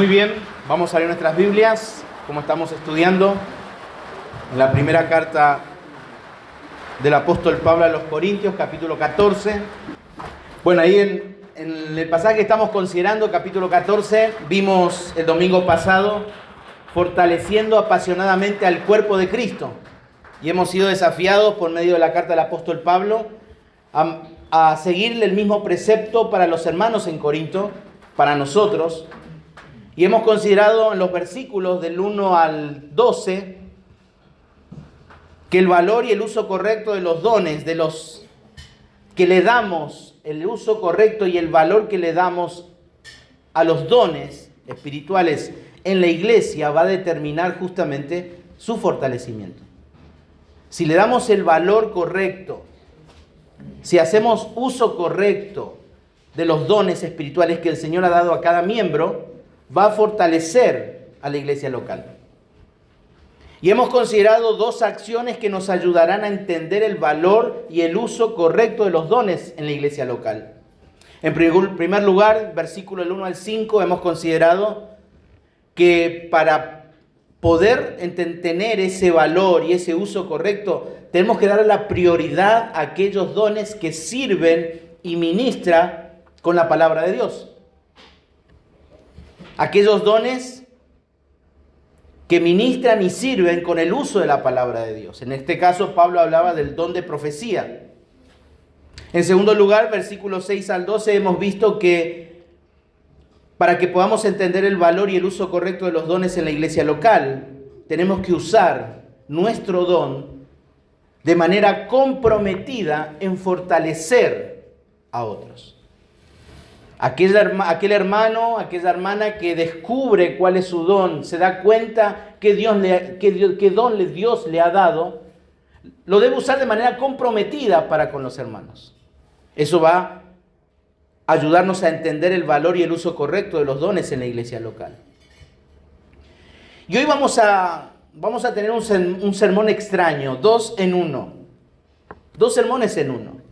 Muy bien, vamos a leer nuestras Biblias, como estamos estudiando en la primera carta del apóstol Pablo a los Corintios, capítulo 14. Bueno, ahí en el pasaje que estamos considerando, capítulo 14, vimos el domingo pasado fortaleciendo apasionadamente al cuerpo de Cristo. Y hemos sido desafiados por medio de la carta del apóstol Pablo a seguirle el mismo precepto para los hermanos en Corinto, para nosotros. Y hemos considerado en los versículos del 1 al 12 que el valor y el uso correcto de los dones, de los que le damos, el uso correcto y el valor que le damos a los dones espirituales en la iglesia va a determinar justamente su fortalecimiento. Si le damos el valor correcto, si hacemos uso correcto de los dones espirituales que el Señor ha dado a cada miembro, va a fortalecer a la iglesia local. Y hemos considerado dos acciones que nos ayudarán a entender el valor y el uso correcto de los dones en la iglesia local. En primer lugar, versículo del 1 al 5, hemos considerado que para poder tener ese valor y ese uso correcto, tenemos que darle la prioridad a aquellos dones que sirven y ministran con la palabra de Dios. Aquellos dones que ministran y sirven con el uso de la palabra de Dios. En este caso, Pablo hablaba del don de profecía. En segundo lugar, versículos 6 al 12, hemos visto que para que podamos entender el valor y el uso correcto de los dones en la iglesia local, tenemos que usar nuestro don de manera comprometida en fortalecer a otros. Aquel hermano, aquella hermana que descubre cuál es su don, se da cuenta qué don Dios le ha dado, lo debe usar de manera comprometida para con los hermanos. Eso va a ayudarnos a entender el valor y el uso correcto de los dones en la iglesia local. Y hoy vamos a tener un sermón extraño, 2 en 1. 2 sermones en uno.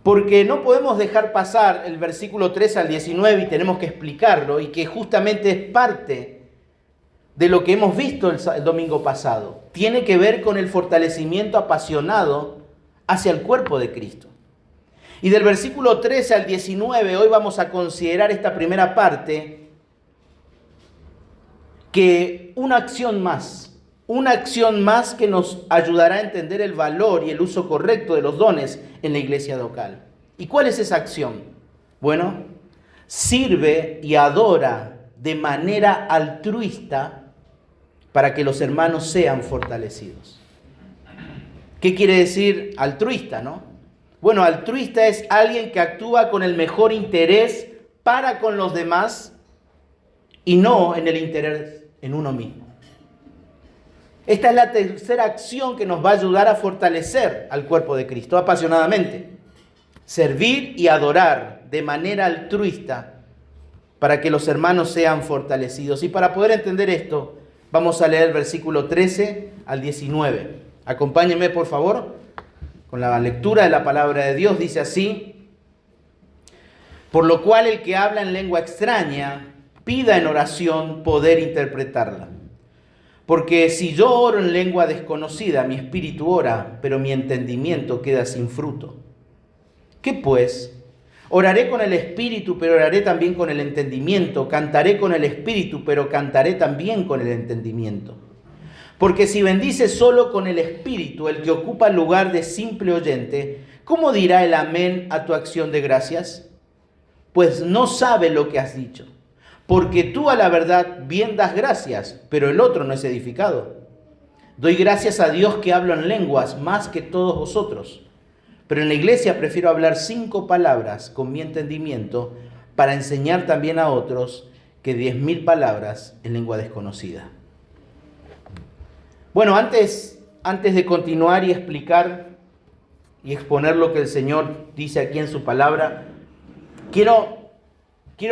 Porque no podemos dejar pasar el versículo 3 al 19 y tenemos que explicarlo, y que justamente es parte de lo que hemos visto el domingo pasado. Tiene que ver con el fortalecimiento apasionado hacia el cuerpo de Cristo. Y del versículo 13 al 19 hoy vamos a considerar esta primera parte, que una acción más que nos ayudará a entender el valor y el uso correcto de los dones en la iglesia local. ¿Y cuál es esa acción? Bueno, sirve y adora de manera altruista para que los hermanos sean fortalecidos. ¿Qué quiere decir altruista, no? Bueno, altruista es alguien que actúa con el mejor interés para con los demás y no en el interés en uno mismo. Esta es la tercera acción que nos va a ayudar a fortalecer al cuerpo de Cristo apasionadamente. Servir y adorar de manera altruista para que los hermanos sean fortalecidos. Y para poder entender esto, vamos a leer el versículo 13 al 19. Acompáñenme, por favor, con la lectura de la palabra de Dios. Dice así: por lo cual el que habla en lengua extraña, pida en oración poder interpretarla. Porque si yo oro en lengua desconocida, mi espíritu ora, pero mi entendimiento queda sin fruto. ¿Qué pues? Oraré con el espíritu, pero oraré también con el entendimiento. Cantaré con el espíritu, pero cantaré también con el entendimiento. Porque si bendice solo con el espíritu el que ocupa el lugar de simple oyente, ¿cómo dirá el amén a tu acción de gracias? Pues no sabe lo que has dicho. Porque tú a la verdad bien das gracias, pero el otro no es edificado. Doy gracias a Dios que hablo en lenguas más que todos vosotros. Pero en la iglesia prefiero hablar 5 palabras con mi entendimiento para enseñar también a otros que 10,000 palabras en lengua desconocida. Bueno, antes de continuar y explicar y exponer lo que el Señor dice aquí en su palabra, quiero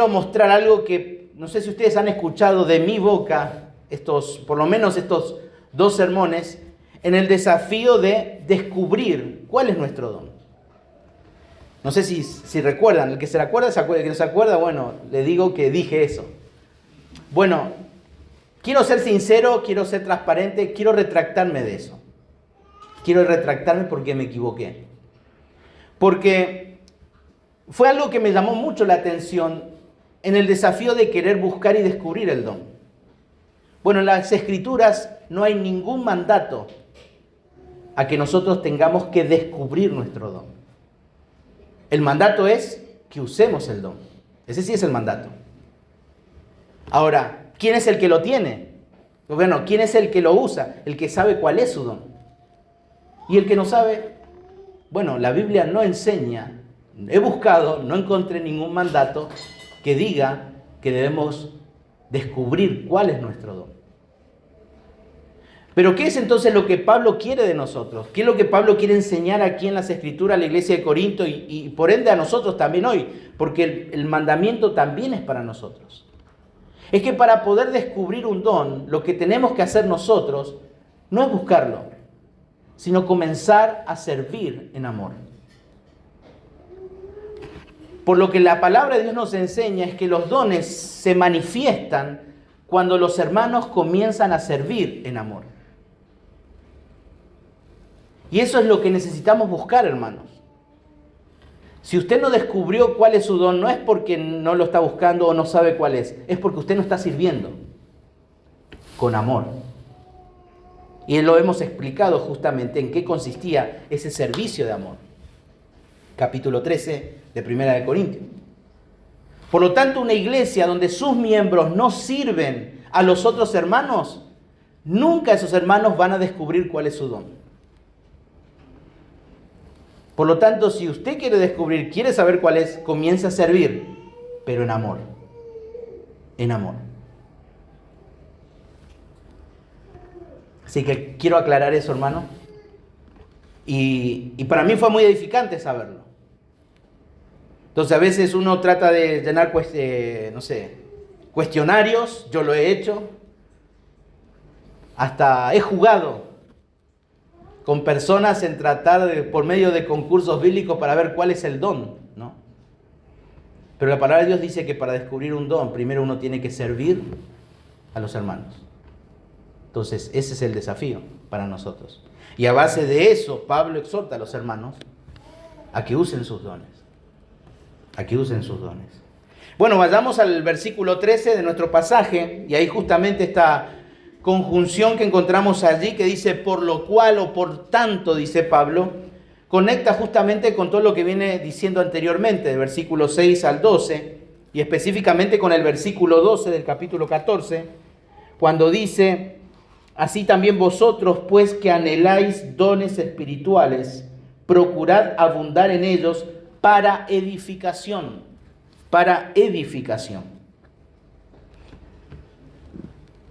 mostrar algo que no sé si ustedes han escuchado de mi boca, por lo menos estos 2 sermones, en el desafío de descubrir cuál es nuestro don. No sé si recuerdan, el que se acuerda, el que no se acuerda, bueno, le digo que dije eso. Bueno, quiero ser sincero, quiero ser transparente, quiero retractarme de eso. Quiero retractarme porque me equivoqué. Porque fue algo que me llamó mucho la atención en el desafío de querer buscar y descubrir el don. Bueno, en las Escrituras no hay ningún mandato a que nosotros tengamos que descubrir nuestro don. El mandato es que usemos el don. Ese sí es el mandato. Ahora, ¿quién es el que lo tiene? Bueno, ¿quién es el que lo usa? El que sabe cuál es su don. Y el que no sabe, bueno, la Biblia no enseña, he buscado, no encontré ningún mandato que diga que debemos descubrir cuál es nuestro don. Pero ¿qué es entonces lo que Pablo quiere de nosotros? ¿Qué es lo que Pablo quiere enseñar aquí en las Escrituras a la iglesia de Corinto y por ende a nosotros también hoy? Porque el mandamiento también es para nosotros. Es que para poder descubrir un don, lo que tenemos que hacer nosotros no es buscarlo, sino comenzar a servir en amor. Por lo que la palabra de Dios nos enseña es que los dones se manifiestan cuando los hermanos comienzan a servir en amor. Y eso es lo que necesitamos buscar, hermanos. Si usted no descubrió cuál es su don, no es porque no lo está buscando o no sabe cuál es porque usted no está sirviendo con amor. Y lo hemos explicado justamente en qué consistía ese servicio de amor. Capítulo 13 de Primera de Corintios. Por lo tanto, una iglesia donde sus miembros no sirven a los otros hermanos, nunca esos hermanos van a descubrir cuál es su don. Por lo tanto, si usted quiere descubrir, quiere saber cuál es, comience a servir, pero en amor. En amor. Así que quiero aclarar eso, hermano. Y para mí fue muy edificante saberlo. Entonces, a veces uno trata de llenar, cuestionarios. Yo lo he hecho. Hasta he jugado con personas en tratar por medio de concursos bíblicos para ver cuál es el don, ¿no? Pero la palabra de Dios dice que para descubrir un don, primero uno tiene que servir a los hermanos. Entonces, ese es el desafío para nosotros. Y a base de eso, Pablo exhorta a los hermanos a que usen sus dones. A que usen sus dones. Bueno, vayamos al versículo 13 de nuestro pasaje, y ahí justamente esta conjunción que encontramos allí que dice por lo cual o por tanto, dice Pablo, conecta justamente con todo lo que viene diciendo anteriormente, del versículo 6 al 12, y específicamente con el versículo 12 del capítulo 14, cuando dice, así también vosotros, pues que anheláis dones espirituales, procurad abundar en ellos para edificación, para edificación.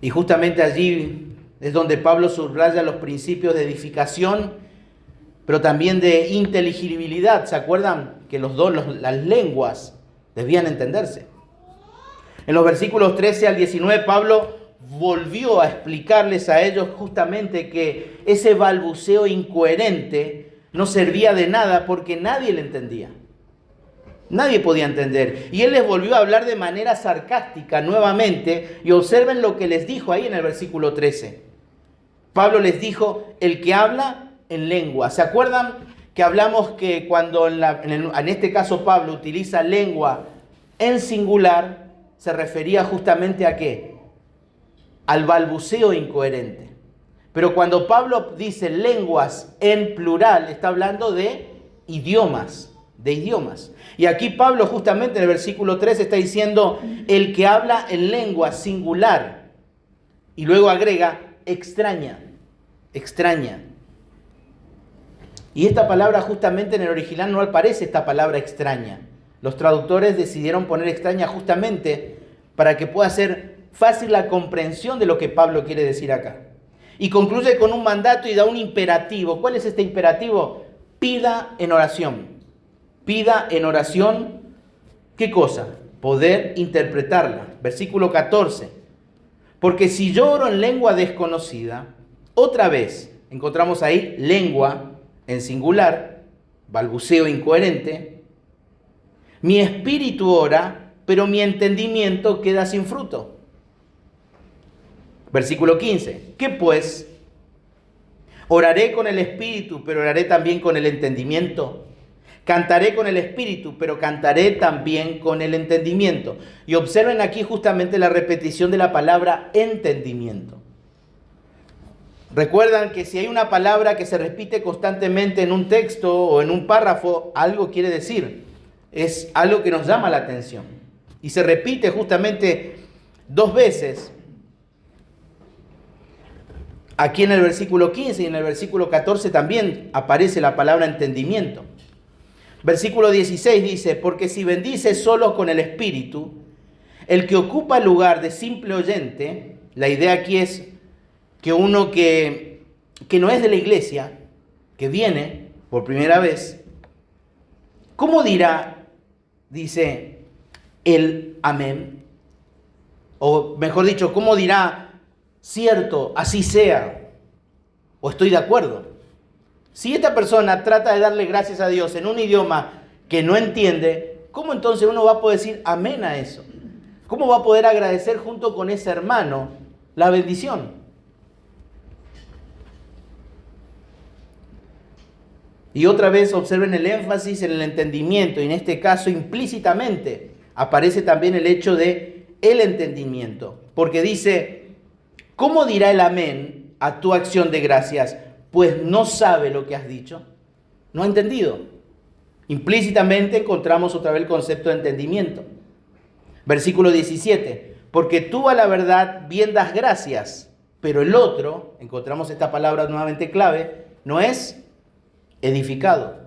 Y justamente allí es donde Pablo subraya los principios de edificación, pero también de inteligibilidad. ¿Se acuerdan que las lenguas debían entenderse? En los versículos 13 al 19, Pablo volvió a explicarles a ellos justamente que ese balbuceo incoherente no servía de nada porque nadie le entendía. Nadie podía entender. Y él les volvió a hablar de manera sarcástica nuevamente. Y observen lo que les dijo ahí en el versículo 13. Pablo les dijo, el que habla en lengua. ¿Se acuerdan que hablamos que cuando en este caso Pablo utiliza lengua en singular, se refería justamente a qué? Al balbuceo incoherente. Pero cuando Pablo dice lenguas en plural, está hablando de idiomas. Y aquí Pablo justamente en el versículo 3 está diciendo el que habla en lengua singular y luego agrega extraña. Y esta palabra justamente en el original no aparece esta palabra extraña. Los traductores decidieron poner extraña justamente para que pueda ser fácil la comprensión de lo que Pablo quiere decir acá. Y concluye con un mandato y da un imperativo. ¿Cuál es este imperativo? Pida en oración. Pida en oración, ¿qué cosa? Poder interpretarla. Versículo 14. Porque si yo oro en lengua desconocida, otra vez encontramos ahí lengua en singular, balbuceo incoherente. Mi espíritu ora, pero mi entendimiento queda sin fruto. Versículo 15. ¿Qué pues? Oraré con el espíritu, pero oraré también con el entendimiento. Cantaré con el espíritu, pero cantaré también con el entendimiento. Y observen aquí justamente la repetición de la palabra entendimiento. Recuerdan que si hay una palabra que se repite constantemente en un texto o en un párrafo, algo quiere decir. Es algo que nos llama la atención. Y se repite justamente 2 veces. Aquí en el versículo 15 y en el versículo 14 también aparece la palabra entendimiento. Versículo 16 dice, porque si bendices solo con el espíritu, el que ocupa el lugar de simple oyente, la idea aquí es que uno que no es de la iglesia, que viene por primera vez, ¿cómo dirá, dice, el amén? O mejor dicho, ¿cómo dirá, cierto, así sea, o estoy de acuerdo? Si esta persona trata de darle gracias a Dios en un idioma que no entiende, ¿cómo entonces uno va a poder decir amén a eso? ¿Cómo va a poder agradecer junto con ese hermano la bendición? Y otra vez observen el énfasis en el entendimiento, y en este caso implícitamente aparece también el hecho de el entendimiento, porque dice, ¿cómo dirá el amén a tu acción de gracias? Pues no sabe lo que has dicho. No ha entendido. Implícitamente encontramos otra vez el concepto de entendimiento. Versículo 17. Porque tú a la verdad bien das gracias, pero el otro, encontramos esta palabra nuevamente clave, no es edificado.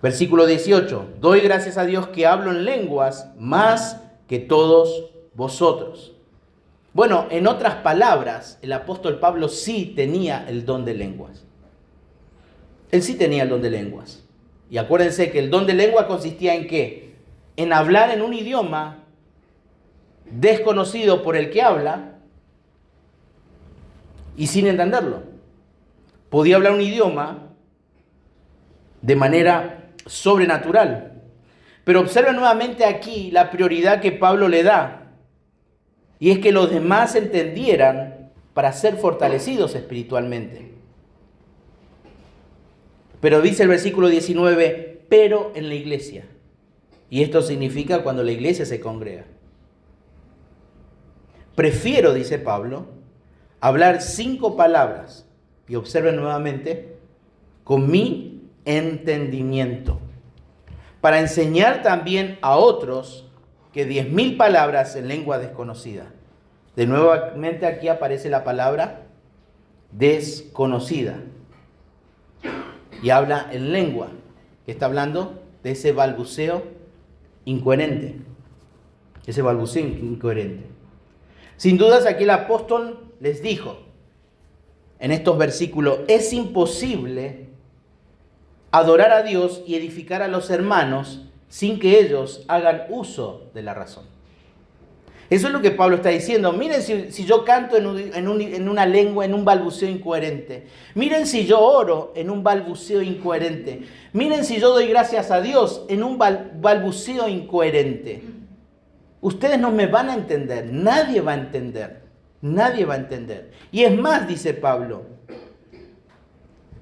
Versículo 18. Doy gracias a Dios que hablo en lenguas más que todos vosotros. Bueno, en otras palabras, el apóstol Pablo sí tenía el don de lenguas. Él sí tenía el don de lenguas. Y acuérdense que el don de lengua consistía en ¿qué? En hablar en un idioma desconocido por el que habla y sin entenderlo. Podía hablar un idioma de manera sobrenatural. Pero observen nuevamente aquí la prioridad que Pablo le da. Y es que los demás entendieran para ser fortalecidos espiritualmente. Pero dice el versículo 19, pero en la iglesia. Y esto significa cuando la iglesia se congrega. Prefiero, dice Pablo, hablar 5 palabras. Y observen nuevamente, con mi entendimiento. Para enseñar también a otros que 10.000 palabras en lengua desconocida. De nuevamente aquí aparece la palabra desconocida. Y habla en lengua, que está hablando de ese balbuceo incoherente. Ese balbuceo incoherente. Sin dudas aquí el apóstol les dijo en estos versículos, es imposible adorar a Dios y edificar a los hermanos sin que ellos hagan uso de la razón. Eso es lo que Pablo está diciendo. Miren si yo canto en una lengua, en un balbuceo incoherente. Miren si yo oro en un balbuceo incoherente. Miren si yo doy gracias a Dios en un balbuceo incoherente. Ustedes no me van a entender. Nadie va a entender. Nadie va a entender. Y es más, dice Pablo.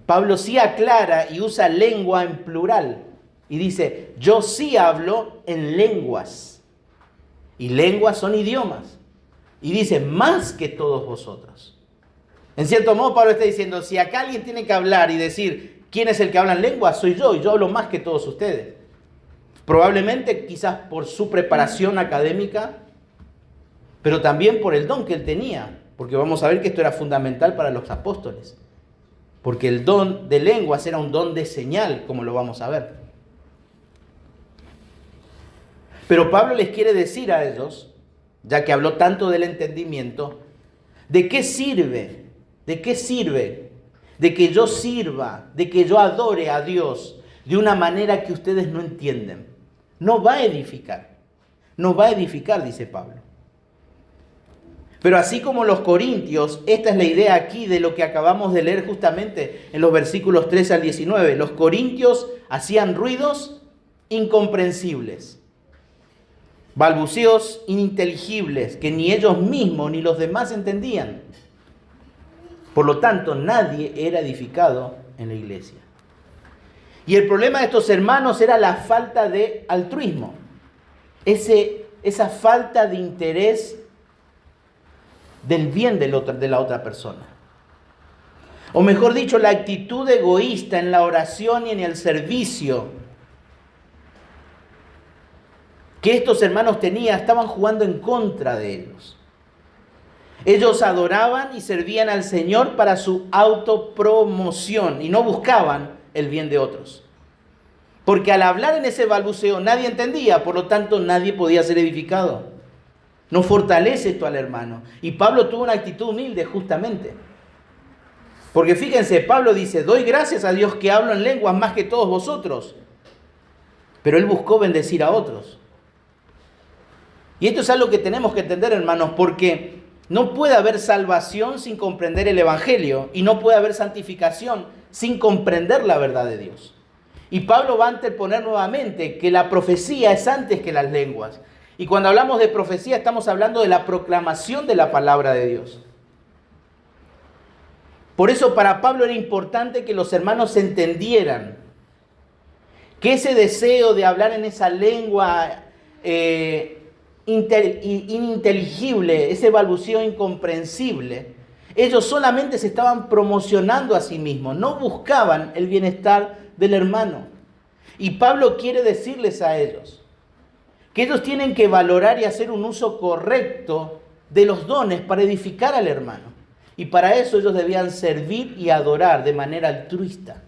Pablo sí aclara y usa lengua en plural. Y dice, yo sí hablo en lenguas. Y lenguas son idiomas. Y dice, más que todos vosotros. En cierto modo, Pablo está diciendo, si acá alguien tiene que hablar y decir, ¿quién es el que habla en lenguas? Soy yo, y yo hablo más que todos ustedes. Probablemente, quizás por su preparación académica, pero también por el don que él tenía. Porque vamos a ver que esto era fundamental para los apóstoles. Porque el don de lenguas era un don de señal, como lo vamos a ver. Pero Pablo les quiere decir a ellos, ya que habló tanto del entendimiento, ¿de qué sirve? ¿De qué sirve? De que yo sirva, de que yo adore a Dios de una manera que ustedes no entienden. No va a edificar. No va a edificar, dice Pablo. Pero así como los corintios, esta es la idea aquí de lo que acabamos de leer justamente en los versículos 13 al 19. Los corintios hacían ruidos incomprensibles. balbuceos ininteligibles que ni ellos mismos ni los demás entendían. Por lo tanto, nadie era edificado en la iglesia. Y el problema de estos hermanos era la falta de altruismo, esa falta de interés del bien de la otra persona. O mejor dicho, la actitud egoísta en la oración y en el servicio que estos hermanos tenían, estaban jugando en contra de ellos. Ellos adoraban y servían al Señor para su autopromoción y no buscaban el bien de otros. Porque al hablar en ese balbuceo nadie entendía, por lo tanto nadie podía ser edificado. No fortalece esto al hermano. Y Pablo tuvo una actitud humilde justamente. Porque fíjense, Pablo dice, doy gracias a Dios que hablo en lenguas más que todos vosotros. Pero él buscó bendecir a otros. Y esto es algo que tenemos que entender, hermanos, porque no puede haber salvación sin comprender el Evangelio. Y no puede haber santificación sin comprender la verdad de Dios. Y Pablo va a anteponer nuevamente que la profecía es antes que las lenguas. Y cuando hablamos de profecía estamos hablando de la proclamación de la palabra de Dios. Por eso para Pablo era importante que los hermanos entendieran que ese deseo de hablar en esa lengua ininteligible, ese balbuceo incomprensible, ellos solamente se estaban promocionando a sí mismos, no buscaban el bienestar del hermano. Y Pablo quiere decirles a ellos que ellos tienen que valorar y hacer un uso correcto de los dones para edificar al hermano. Y para eso ellos debían servir y adorar de manera altruista.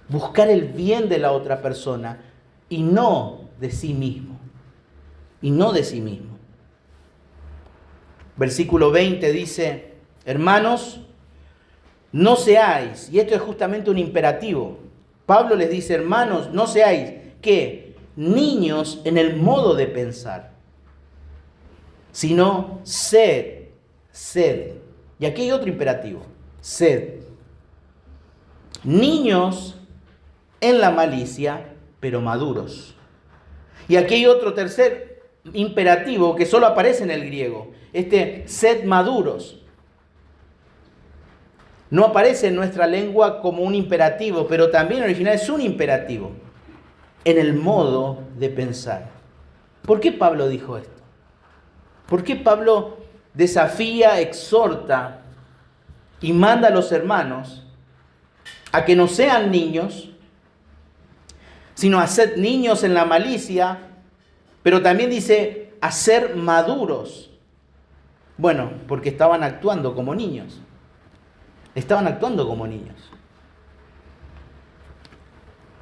Buscar el bien de la otra persona y no de sí mismo. Y no de sí mismo. Versículo 20 dice, hermanos, no seáis, y esto es justamente un imperativo. Pablo les dice, hermanos, no seáis, ¿qué? Niños en el modo de pensar, sino sed. Y aquí hay otro imperativo, sed. Niños en la malicia, pero maduros. Y aquí hay otro tercer imperativo que solo aparece en el griego, sed maduros. No aparece en nuestra lengua como un imperativo, pero también original es un imperativo en el modo de pensar. ¿Por qué Pablo dijo esto? ¿Por qué Pablo desafía, exhorta y manda a los hermanos a que no sean niños, sino a ser niños en la malicia, pero también dice a ser maduros? Bueno, porque estaban actuando como niños. Estaban actuando como niños.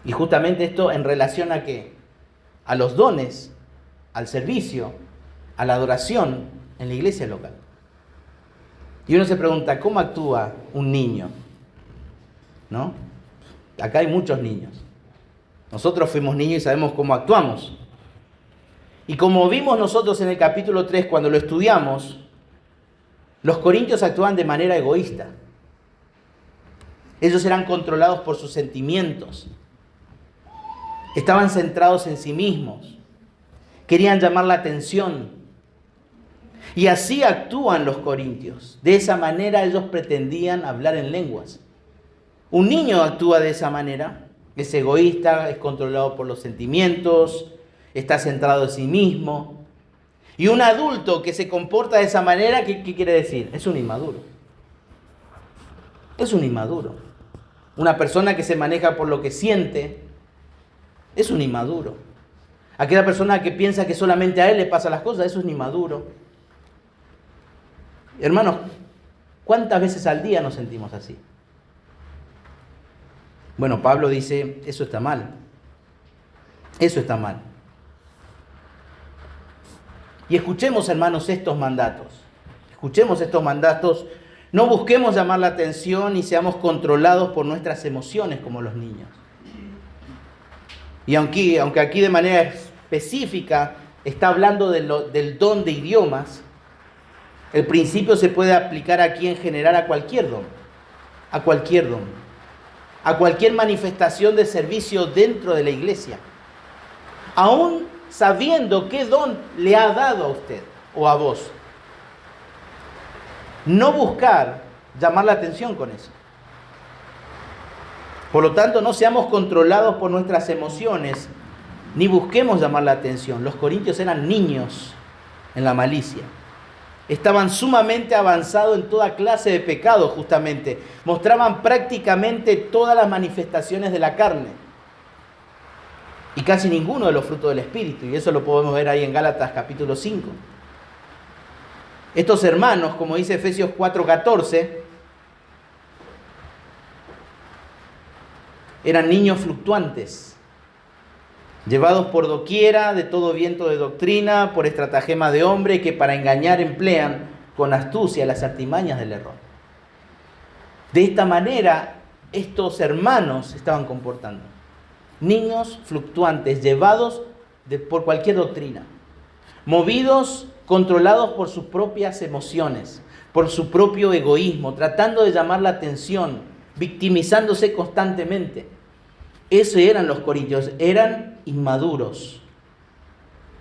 Y justamente esto en relación a ¿qué? A los dones, al servicio, a la adoración en la iglesia local. Y uno se pregunta, ¿cómo actúa un niño? ¿No? Acá hay muchos niños. Nosotros fuimos niños y sabemos cómo actuamos. Y como vimos nosotros en el capítulo 3 cuando lo estudiamos, los corintios actuaban de manera egoísta. Ellos eran controlados por sus sentimientos. Estaban centrados en sí mismos. Querían llamar la atención. Y así actúan los corintios. De esa manera ellos pretendían hablar en lenguas. Un niño actúa de esa manera. Es egoísta, es controlado por los sentimientos, está centrado en sí mismo. Y un adulto que se comporta de esa manera, ¿qué quiere decir? Es un inmaduro. Es un inmaduro. Una persona que se maneja por lo que siente es un inmaduro. Aquella persona que piensa que solamente a él le pasan las cosas, eso es un inmaduro. Hermanos, ¿cuántas veces al día nos sentimos así? Bueno, Pablo dice, eso está mal. Eso está mal. Y escuchemos, hermanos, estos mandatos. Escuchemos estos mandatos. No busquemos llamar la atención y seamos controlados por nuestras emociones como los niños. Y aunque aquí de manera específica está hablando del don de idiomas, el principio se puede aplicar aquí en general a cualquier don. A cualquier don. A cualquier manifestación de servicio dentro de la iglesia. Aún sabiendo qué don le ha dado a usted o a vos. No buscar llamar la atención con eso. Por lo tanto, no seamos controlados por nuestras emociones, ni busquemos llamar la atención. Los corintios eran niños en la malicia. Estaban sumamente avanzados en toda clase de pecado, justamente. Mostraban prácticamente todas las manifestaciones de la carne. Y casi ninguno de los frutos del Espíritu. Y eso lo podemos ver ahí en Gálatas capítulo 5. Estos hermanos, como dice Efesios 4:14, eran niños fluctuantes, llevados por doquiera de todo viento de doctrina, por estratagema de hombre que para engañar emplean con astucia las artimañas del error. De esta manera, estos hermanos se estaban comportando. Niños fluctuantes, llevados por cualquier doctrina, movidos, controlados por sus propias emociones, por su propio egoísmo, tratando de llamar la atención, victimizándose constantemente. Esos eran los corintios, eran inmaduros.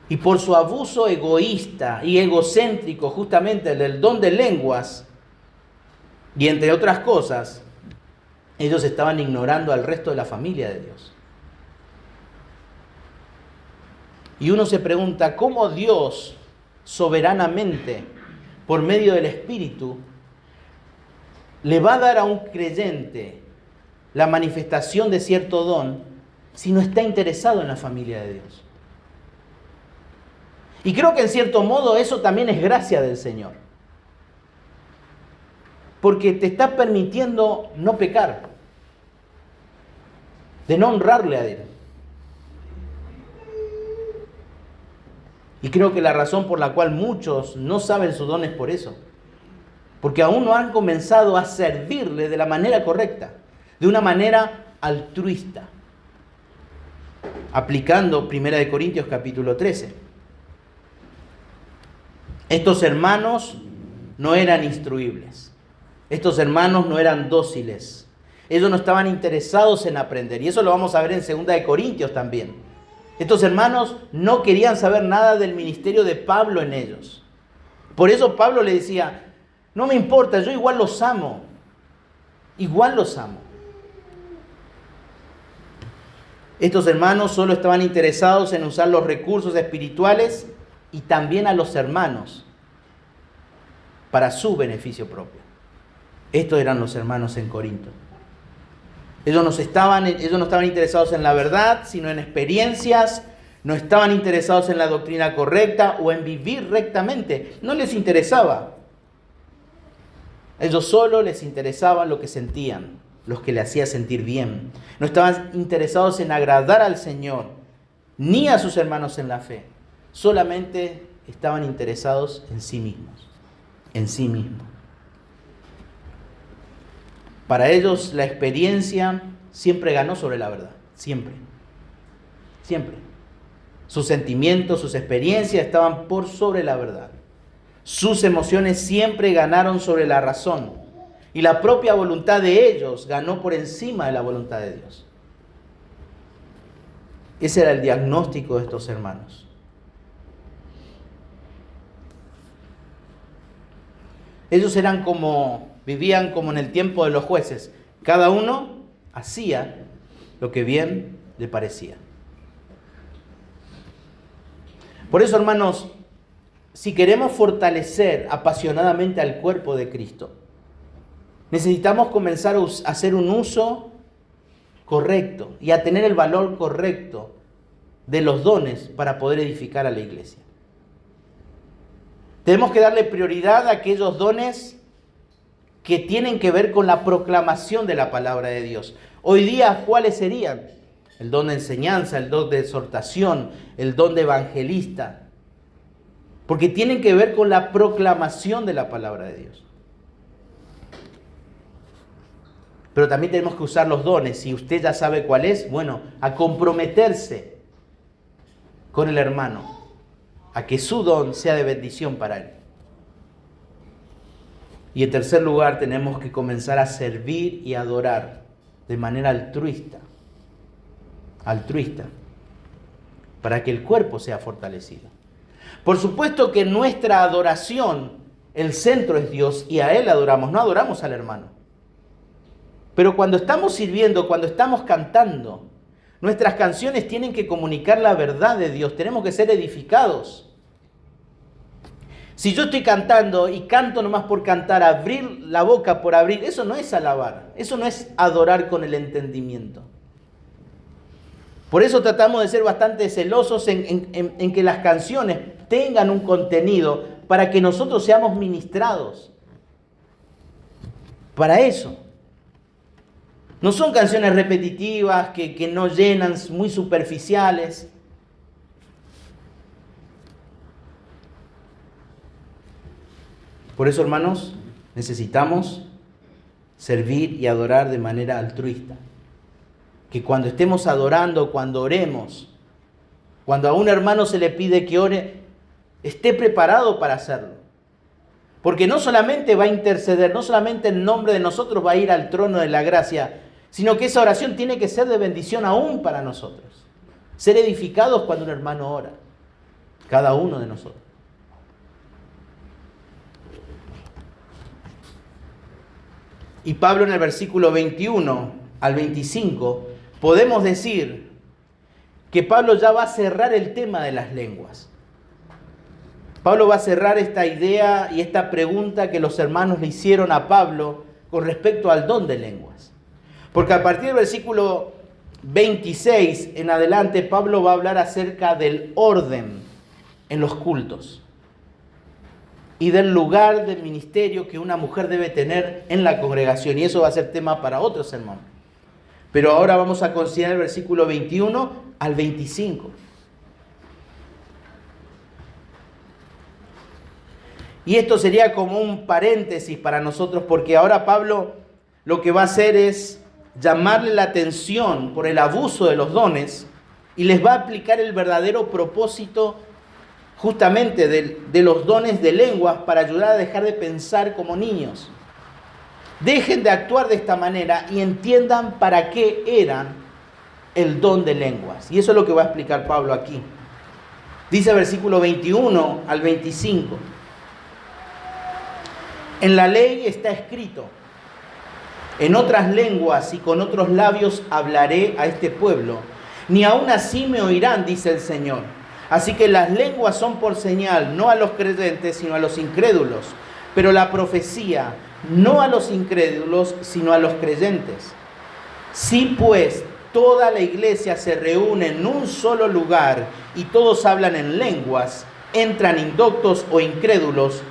Y por su abuso egoísta y egocéntrico, justamente del don de lenguas, y entre otras cosas, ellos estaban ignorando al resto de la familia de Dios. Y uno se pregunta, ¿cómo Dios soberanamente, por medio del Espíritu, le va a dar a un creyente la manifestación de cierto don si no está interesado en la familia de Dios? Y creo que en cierto modo eso también es gracia del Señor. Porque te está permitiendo no pecar, de no honrarle a Él. Y creo que la razón por la cual muchos no saben su don es por eso. Porque aún no han comenzado a servirle de la manera correcta, de una manera altruista. Aplicando 1 Corintios capítulo 13. Estos hermanos no eran instruibles. Estos hermanos no eran dóciles. Ellos no estaban interesados en aprender. Y eso lo vamos a ver en 2 Corintios también. Estos hermanos no querían saber nada del ministerio de Pablo en ellos. Por eso Pablo le decía, no me importa, yo igual los amo. Igual los amo. Estos hermanos solo estaban interesados en usar los recursos espirituales y también a los hermanos para su beneficio propio. Estos eran los hermanos en Corinto. Ellos no estaban interesados en la verdad, sino en experiencias. No estaban interesados en la doctrina correcta o en vivir rectamente. No les interesaba. Ellos solo les interesaba lo que sentían, lo que les hacía sentir bien. No estaban interesados en agradar al Señor, ni a sus hermanos en la fe. Solamente estaban interesados en sí mismos. En sí mismos. Para ellos la experiencia siempre ganó sobre la verdad. Siempre. Siempre. Sus sentimientos, sus experiencias estaban por sobre la verdad. Sus emociones siempre ganaron sobre la razón. Y la propia voluntad de ellos ganó por encima de la voluntad de Dios. Ese era el diagnóstico de estos hermanos. Ellos vivían como en el tiempo de los jueces. Cada uno hacía lo que bien le parecía. Por eso, hermanos, si queremos fortalecer apasionadamente al cuerpo de Cristo, necesitamos comenzar a hacer un uso correcto y a tener el valor correcto de los dones para poder edificar a la iglesia. Tenemos que darle prioridad a aquellos dones que tienen que ver con la proclamación de la palabra de Dios. Hoy día, ¿cuáles serían? El don de enseñanza, el don de exhortación, el don de evangelista. Porque tienen que ver con la proclamación de la palabra de Dios. Pero también tenemos que usar los dones. Si usted ya sabe cuál es, bueno, a comprometerse con el hermano, a que su don sea de bendición para él. Y en tercer lugar, tenemos que comenzar a servir y adorar de manera altruista. Altruista. para que el cuerpo sea fortalecido. Por supuesto que en nuestra adoración el centro es Dios y a Él adoramos, no adoramos al hermano. Pero cuando estamos sirviendo, cuando estamos cantando, nuestras canciones tienen que comunicar la verdad de Dios, tenemos que ser edificados. Si yo estoy cantando y canto nomás por cantar, abrir la boca por abrir, eso no es alabar, eso no es adorar con el entendimiento. Por eso tratamos de ser bastante celosos en que las canciones tengan un contenido para que nosotros seamos ministrados. Para eso. No son canciones repetitivas que no llenan, muy superficiales. Por eso, hermanos, necesitamos servir y adorar de manera altruista. Que cuando estemos adorando, cuando oremos, cuando a un hermano se le pide que ore, esté preparado para hacerlo. Porque no solamente va a interceder, no solamente en nombre de nosotros va a ir al trono de la gracia, sino que esa oración tiene que ser de bendición aún para nosotros. Ser edificados cuando un hermano ora, cada uno de nosotros. Y Pablo en el versículo 21 al 25, podemos decir que Pablo ya va a cerrar el tema de las lenguas. Pablo va a cerrar esta idea y esta pregunta que los hermanos le hicieron a Pablo con respecto al don de lenguas. Porque a partir del versículo 26 en adelante, Pablo va a hablar acerca del orden en los cultos y del lugar del ministerio que una mujer debe tener en la congregación. Y eso va a ser tema para otro sermón. Pero ahora vamos a considerar el versículo 21 al 25. Y esto sería como un paréntesis para nosotros, porque ahora Pablo lo que va a hacer es llamarle la atención por el abuso de los dones y les va a aplicar el verdadero propósito justamente de los dones de lenguas para ayudar a dejar de pensar como niños. Dejen de actuar de esta manera y entiendan para qué eran el don de lenguas. Y eso es lo que va a explicar Pablo aquí. Dice versículo 21 al 25. En la ley está escrito: en otras lenguas y con otros labios hablaré a este pueblo. Ni aun así me oirán, dice el Señor. Así que las lenguas son por señal, no a los creyentes, sino a los incrédulos. Pero la profecía, no a los incrédulos, sino a los creyentes. Si pues toda la iglesia se reúne en un solo lugar y todos hablan en lenguas, entran indoctos o incrédulos,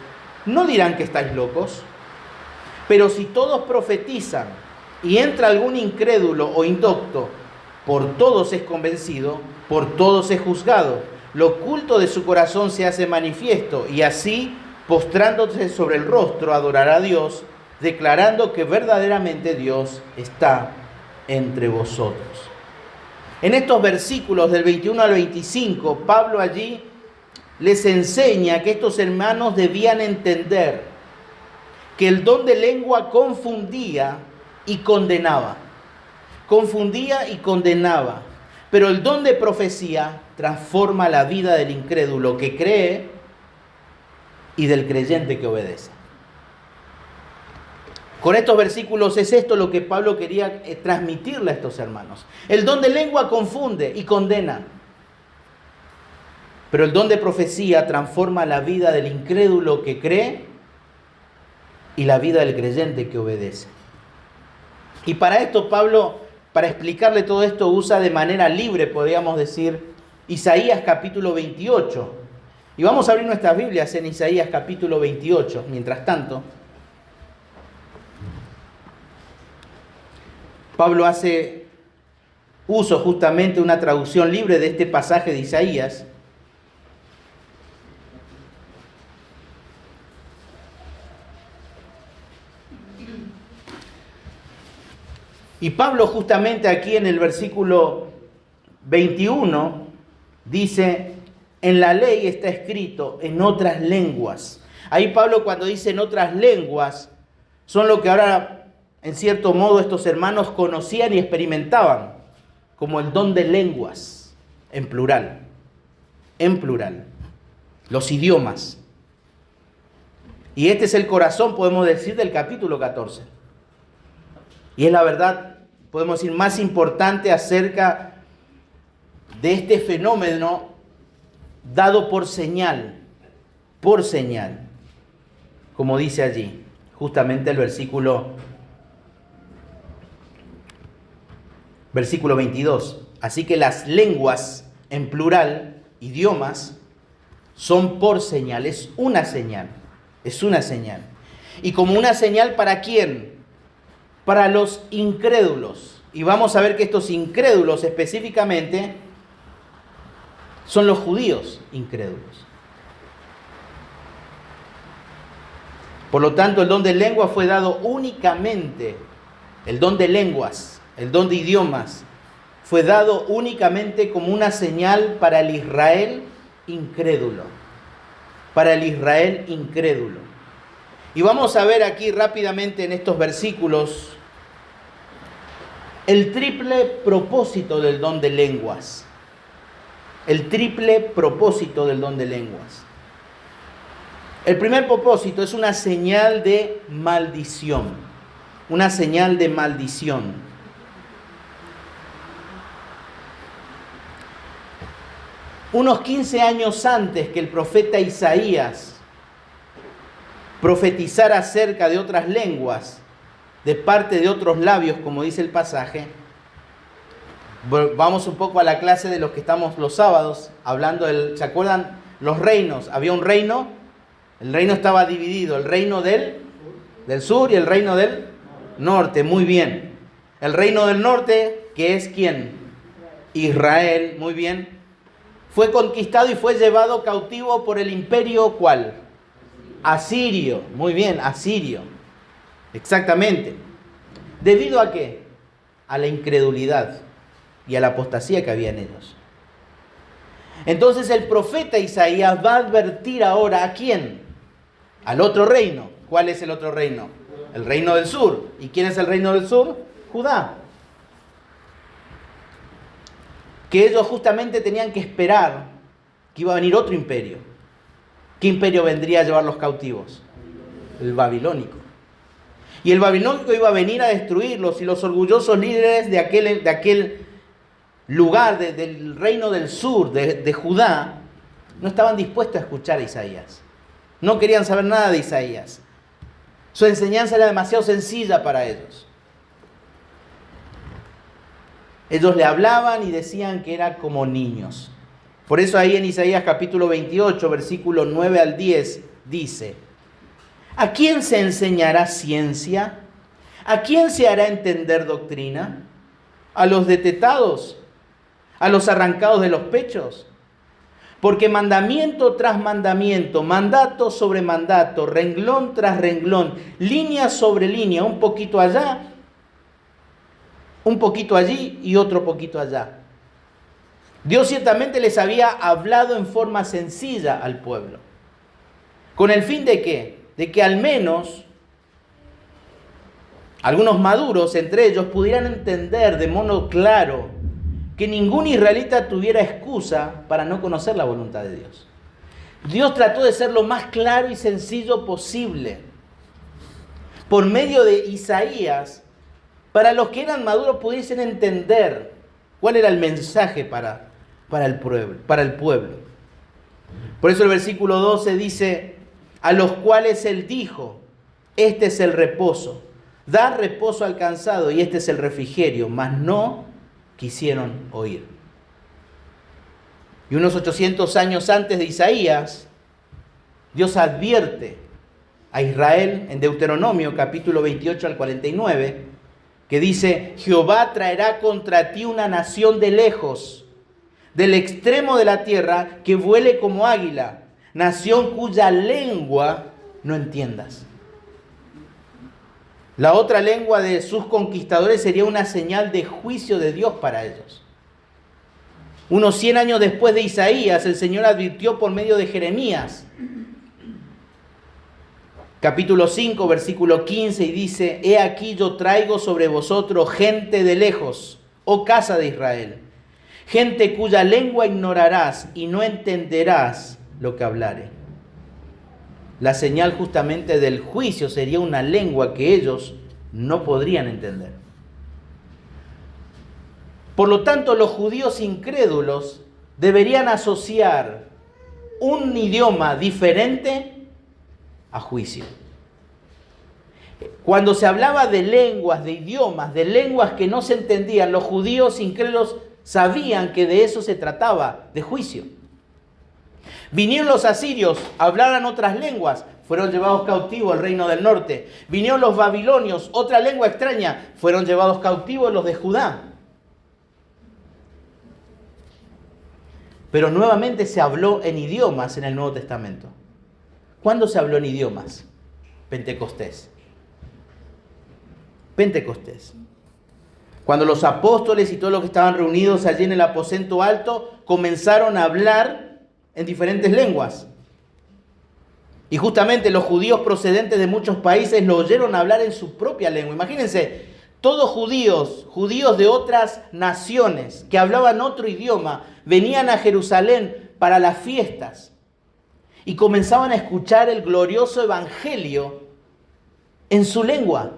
¿no dirán que estáis locos? Pero si todos profetizan y entra algún incrédulo o indocto, por todos es convencido, por todos es juzgado. Lo oculto de su corazón se hace manifiesto, y así, postrándose sobre el rostro, adorará a Dios, declarando que verdaderamente Dios está entre vosotros. En estos versículos del 21 al 25, Pablo allí les enseña que estos hermanos debían entender que el don de lengua confundía y condenaba. Confundía y condenaba. Pero el don de profecía transforma la vida del incrédulo que cree y del creyente que obedece. Con estos versículos es esto lo que Pablo quería transmitirle a estos hermanos. El don de lengua confunde y condena. Pero el don de profecía transforma la vida del incrédulo que cree y la vida del creyente que obedece. Y para esto Pablo, para explicarle todo esto, usa de manera libre, podríamos decir, Isaías capítulo 28. Y vamos a abrir nuestras Biblias en Isaías capítulo 28, mientras tanto. Pablo hace uso justamente de una traducción libre de este pasaje de Isaías. Y Pablo justamente aquí en el versículo 21 dice: en la ley está escrito en otras lenguas. Ahí Pablo, cuando dice en otras lenguas, son lo que ahora en cierto modo estos hermanos conocían y experimentaban como el don de lenguas en plural. en plural. Los idiomas. Y este es el corazón, podemos decir, del capítulo 14. Y es la verdad, podemos decir, más importante acerca de este fenómeno dado por señal, como dice allí, justamente el versículo 22. Así que las lenguas en plural, idiomas, son por señal, es una señal. ¿Y como una señal para quién? Para los incrédulos. Y vamos a ver que estos incrédulos específicamente son los judíos incrédulos. Por lo tanto, el don de lengua fue dado únicamente, el don de lenguas, el don de idiomas, fue dado únicamente como una señal para el Israel incrédulo. Para el Israel incrédulo. Y vamos a ver aquí rápidamente en estos versículos el triple propósito del don de lenguas. El triple propósito del don de lenguas. El primer propósito es una señal de maldición. Una señal de maldición. Unos 15 años antes que el profeta Isaías profetizara acerca de otras lenguas, de parte de otros labios, como dice el pasaje, vamos un poco a la clase de los que estamos los sábados, hablando ¿se acuerdan? Los reinos. Había un reino, el reino estaba dividido, el reino del sur y el reino del norte, muy bien. El reino del norte, que es ¿quién? Israel, muy bien. Fue conquistado y fue llevado cautivo por el imperio, ¿cuál? Asirio. Muy bien, asirio. Exactamente. ¿Debido a qué? A la incredulidad y a la apostasía que había en ellos. Entonces el profeta Isaías va a advertir ahora ¿a quién? Al otro reino. ¿Cuál es el otro reino? El reino del sur. ¿Y quién es el reino del sur? Judá. Que ellos justamente tenían que esperar que iba a venir otro imperio. ¿Qué imperio vendría a llevar los cautivos? El babilónico. Y el babilónico iba a venir a destruirlos, y los orgullosos líderes de aquel lugar, del reino del sur, de Judá, no estaban dispuestos a escuchar a Isaías. No querían saber nada de Isaías. Su enseñanza era demasiado sencilla para ellos. Ellos le hablaban y decían que era como niños. Por eso ahí en Isaías capítulo 28, versículo 9 al 10, dice: ¿a quién se enseñará ciencia? ¿A quién se hará entender doctrina? ¿A los detetados? ¿A los arrancados de los pechos? Porque mandamiento tras mandamiento, mandato sobre mandato, renglón tras renglón, línea sobre línea, un poquito allá, un poquito allí y otro poquito allá. Dios ciertamente les había hablado en forma sencilla al pueblo. ¿Con el fin de qué? De que al menos algunos maduros entre ellos pudieran entender de modo claro que ningún israelita tuviera excusa para no conocer la voluntad de Dios. Dios trató de ser lo más claro y sencillo posible por medio de Isaías, para los que eran maduros pudiesen entender cuál era el mensaje para el pueblo. Por eso el versículo 12 dice: a los cuales él dijo, este es el reposo, da reposo al cansado y este es el refrigerio, mas no quisieron oír. Y unos 800 años antes de Isaías, Dios advierte a Israel en Deuteronomio capítulo 28 al 49, que dice: Jehová traerá contra ti una nación de lejos, del extremo de la tierra, que vuele como águila, nación cuya lengua no entiendas. La otra lengua de sus conquistadores sería una señal de juicio de Dios para ellos. Unos 100 años después de Isaías, el Señor advirtió por medio de Jeremías, capítulo 5, versículo 15, y dice: he aquí yo traigo sobre vosotros gente de lejos, oh casa de Israel, gente cuya lengua ignorarás y no entenderás lo que hablare. La señal justamente del juicio sería una lengua que ellos no podrían entender. Por lo tanto, los judíos incrédulos deberían asociar un idioma diferente a juicio. Cuando se hablaba de lenguas, de idiomas, de lenguas que no se entendían, los judíos incrédulos sabían que de eso se trataba, de juicio. Vinieron los asirios, hablaran otras lenguas, fueron llevados cautivos al reino del norte. Vinieron los babilonios, otra lengua extraña, fueron llevados cautivos los de Judá. Pero nuevamente se habló en idiomas en el Nuevo Testamento. ¿Cuándo se habló en idiomas? Pentecostés. Pentecostés. Cuando los apóstoles y todos los que estaban reunidos allí en el aposento alto comenzaron a hablar en diferentes lenguas. Y justamente los judíos procedentes de muchos países lo oyeron hablar en su propia lengua. Imagínense, todos judíos de otras naciones que hablaban otro idioma, venían a Jerusalén para las fiestas y comenzaban a escuchar el glorioso evangelio en su lengua.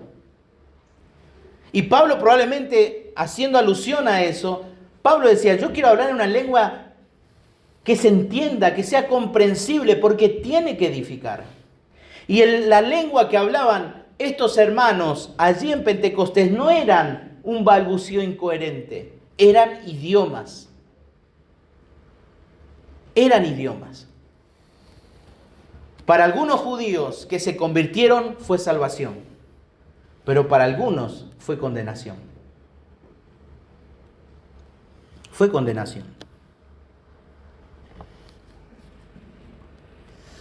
Y Pablo, probablemente haciendo alusión a eso, Pablo decía, yo quiero hablar en una lengua que se entienda, que sea comprensible, porque tiene que edificar. Y la lengua que hablaban estos hermanos allí en Pentecostés no eran un balbuceo incoherente, eran idiomas. Eran idiomas. Para algunos judíos que se convirtieron fue salvación, pero para algunos fue condenación. Fue condenación.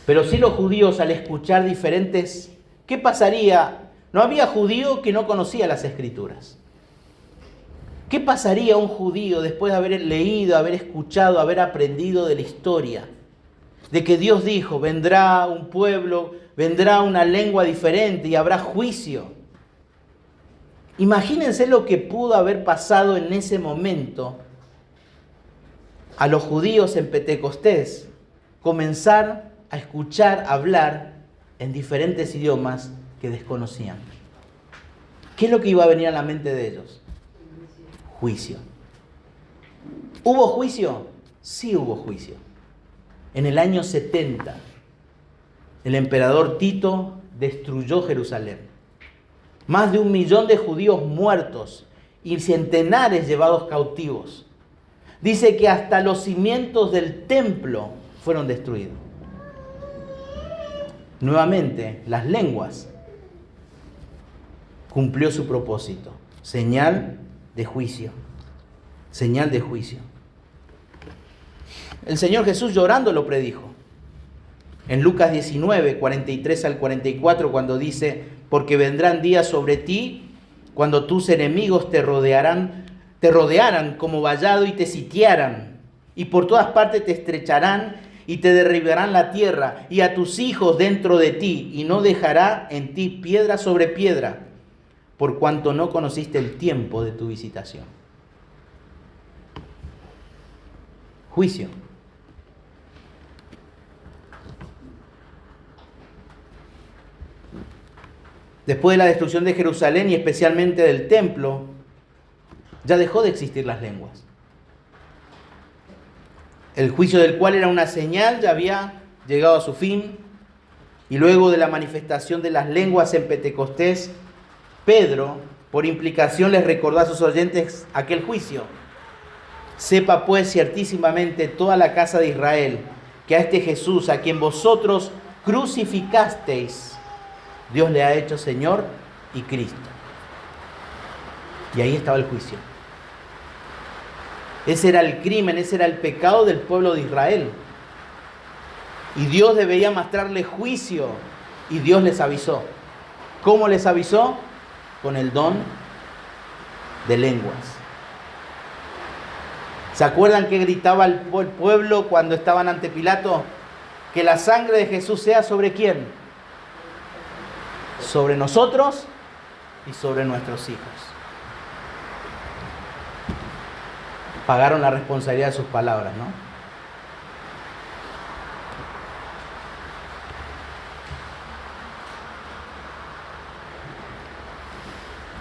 Pero sí los judíos al escuchar diferentes, ¿qué pasaría? No había judío que no conocía las Escrituras. ¿Qué pasaría a un judío después de haber leído, haber escuchado, haber aprendido de la historia? De que Dios dijo, vendrá un pueblo, vendrá una lengua diferente y habrá juicio. Imagínense lo que pudo haber pasado en ese momento a los judíos en Pentecostés. Comenzar a escuchar hablar en diferentes idiomas que desconocían. ¿Qué es lo que iba a venir a la mente de ellos? Juicio. ¿Hubo juicio? Sí hubo juicio. En el año 70, el emperador Tito destruyó Jerusalén. Más de 1 millón de judíos muertos y centenares llevados cautivos. Dice que hasta los cimientos del templo fueron destruidos. Nuevamente, las lenguas cumplió su propósito. Señal de juicio. Señal de juicio. El Señor Jesús llorando lo predijo. En Lucas 19, 43 al 44, cuando dice, porque vendrán días sobre ti cuando tus enemigos te rodearan como vallado y te sitiaran, y por todas partes te estrecharán y te derribarán la tierra y a tus hijos dentro de ti, y no dejará en ti piedra sobre piedra, por cuanto no conociste el tiempo de tu visitación. Juicio. Después de la destrucción de Jerusalén y especialmente del templo, ya dejó de existir las lenguas. El juicio del cual era una señal ya había llegado a su fin. Y luego de la manifestación de las lenguas en Pentecostés, Pedro, por implicación, les recordó a sus oyentes aquel juicio. Sepa pues ciertísimamente toda la casa de Israel que a este Jesús, a quien vosotros crucificasteis, Dios le ha hecho Señor y Cristo. Y ahí estaba el juicio. Ese era el crimen, ese era el pecado del pueblo de Israel. Y Dios debía mostrarle juicio. Y Dios les avisó. ¿Cómo les avisó? Con el don de lenguas. ¿Se acuerdan que gritaba el pueblo cuando estaban ante Pilato? Que la sangre de Jesús sea ¿sobre quién? Sobre nosotros y sobre nuestros hijos. pagaron la responsabilidad de sus palabras, ¿no?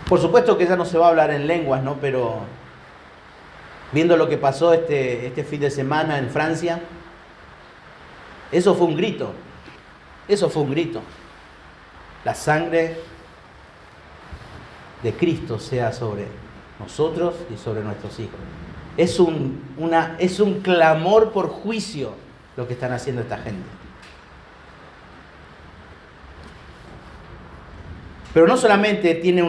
Por supuesto que ya no se va a hablar en lenguas, ¿no? Pero viendo lo que pasó este fin de semana en Francia, eso fue un grito. Eso fue un grito. La sangre de Cristo sea sobre nosotros y sobre nuestros hijos. Es un clamor por juicio lo que están haciendo esta gente. Pero no solamente tiene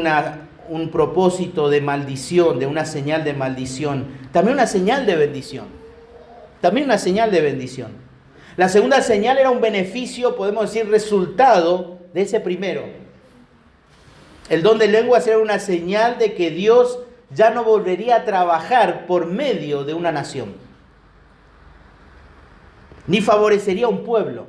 un propósito de maldición, de una señal de maldición, también una señal de bendición. También una señal de bendición. La segunda señal era un beneficio, podemos decir, resultado de ese primero. El don de lenguas era una señal de que Dios ya no volvería a trabajar por medio de una nación, ni favorecería a un pueblo.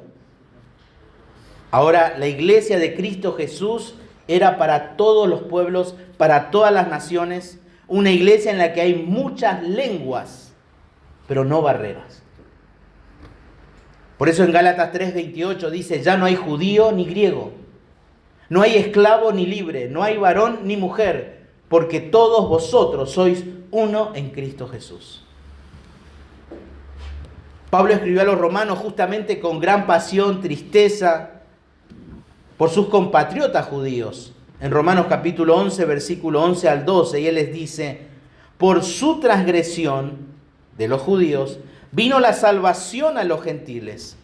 Ahora, la iglesia de Cristo Jesús era para todos los pueblos, para todas las naciones, una iglesia en la que hay muchas lenguas, pero no barreras. Por eso en Gálatas 3:28 dice, ya no hay judío ni griego, no hay esclavo ni libre, no hay varón ni mujer, porque todos vosotros sois uno en Cristo Jesús. Pablo escribió a los romanos justamente con gran pasión, tristeza, por sus compatriotas judíos. En Romanos capítulo 11, versículo 11 al 12, y él les dice, por su transgresión de los judíos, vino la salvación a los gentiles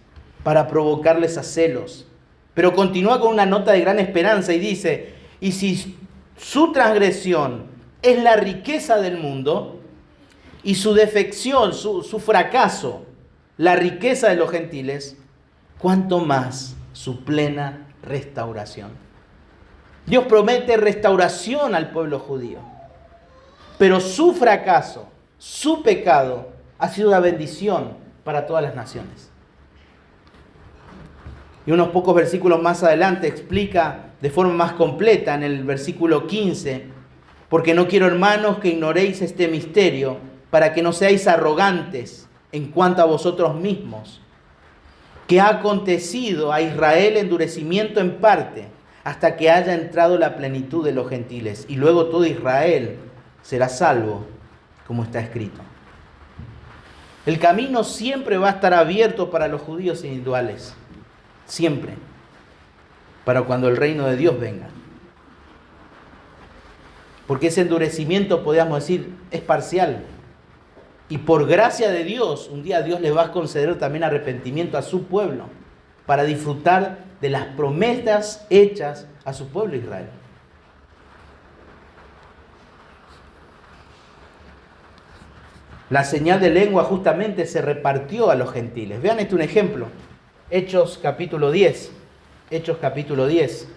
para provocarles a celos. Pero continúa con una nota de gran esperanza y dice, y si su transgresión es la riqueza del mundo y su defección, su fracaso, la riqueza de los gentiles, ¿cuánto más su plena restauración? Dios promete restauración al pueblo judío, pero su fracaso, su pecado, ha sido una bendición para todas las naciones. Y unos pocos versículos más adelante explica de forma más completa en el versículo 15, porque no quiero, hermanos, que ignoréis este misterio, para que no seáis arrogantes en cuanto a vosotros mismos, que ha acontecido a Israel endurecimiento en parte, hasta que haya entrado la plenitud de los gentiles, y luego todo Israel será salvo, como está escrito. El camino siempre va a estar abierto para los judíos individuales, siempre, para cuando el reino de Dios venga. Porque ese endurecimiento, podríamos decir, es parcial. Y por gracia de Dios, un día Dios les va a conceder también arrepentimiento a su pueblo, para disfrutar de las promesas hechas a su pueblo Israel. La señal de lengua justamente se repartió a los gentiles. Vean un ejemplo. Hechos capítulo 10. Hechos capítulo 10.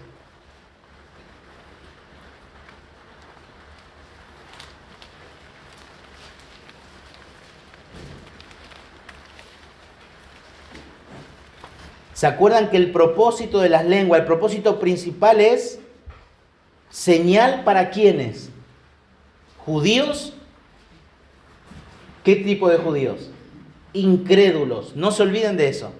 ¿Se acuerdan que el propósito de las lenguas, el propósito principal es señal para quiénes? ¿Judíos? ¿Qué tipo de judíos? Incrédulos. No se olviden de eso.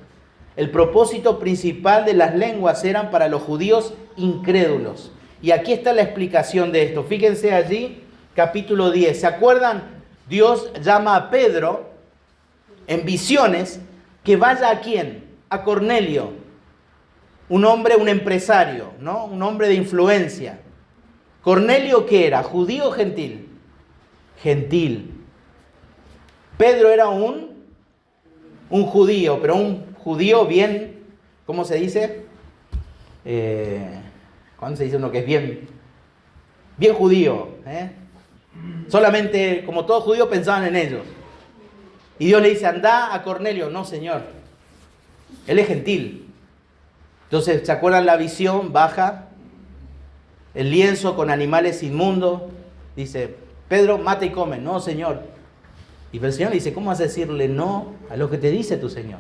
El propósito principal de las lenguas eran para los judíos incrédulos. Y aquí está la explicación de esto. Fíjense allí, capítulo 10. ¿Se acuerdan? Dios llama a Pedro en visiones que vaya ¿a quién? A Cornelio. Un hombre, un empresario, ¿no? Un hombre de influencia. ¿Cornelio qué era? ¿Judío o gentil? Gentil. Pedro era un judío, pero un judío bien, ¿cómo se dice? ¿Cuándo se dice uno que es bien judío? Solamente, como todos judíos, pensaban en ellos. Y Dios le dice, anda a Cornelio. No, Señor. Él es gentil. Entonces, ¿se acuerdan la visión? Baja el lienzo con animales inmundos. Dice, Pedro, mata y come. No, Señor. Y el Señor le dice, ¿cómo vas a decirle no a lo que te dice tu Señor?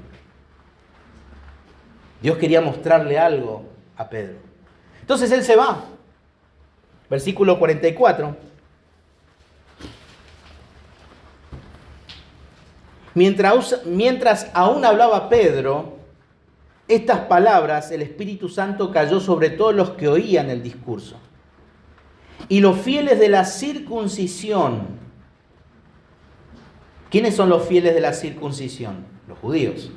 Dios quería mostrarle algo a Pedro. Entonces él se va. Versículo 44. Mientras aún hablaba Pedro, estas palabras, el Espíritu Santo cayó sobre todos los que oían el discurso. Y los fieles de la circuncisión. ¿Quiénes son los fieles de la circuncisión? Los judíos.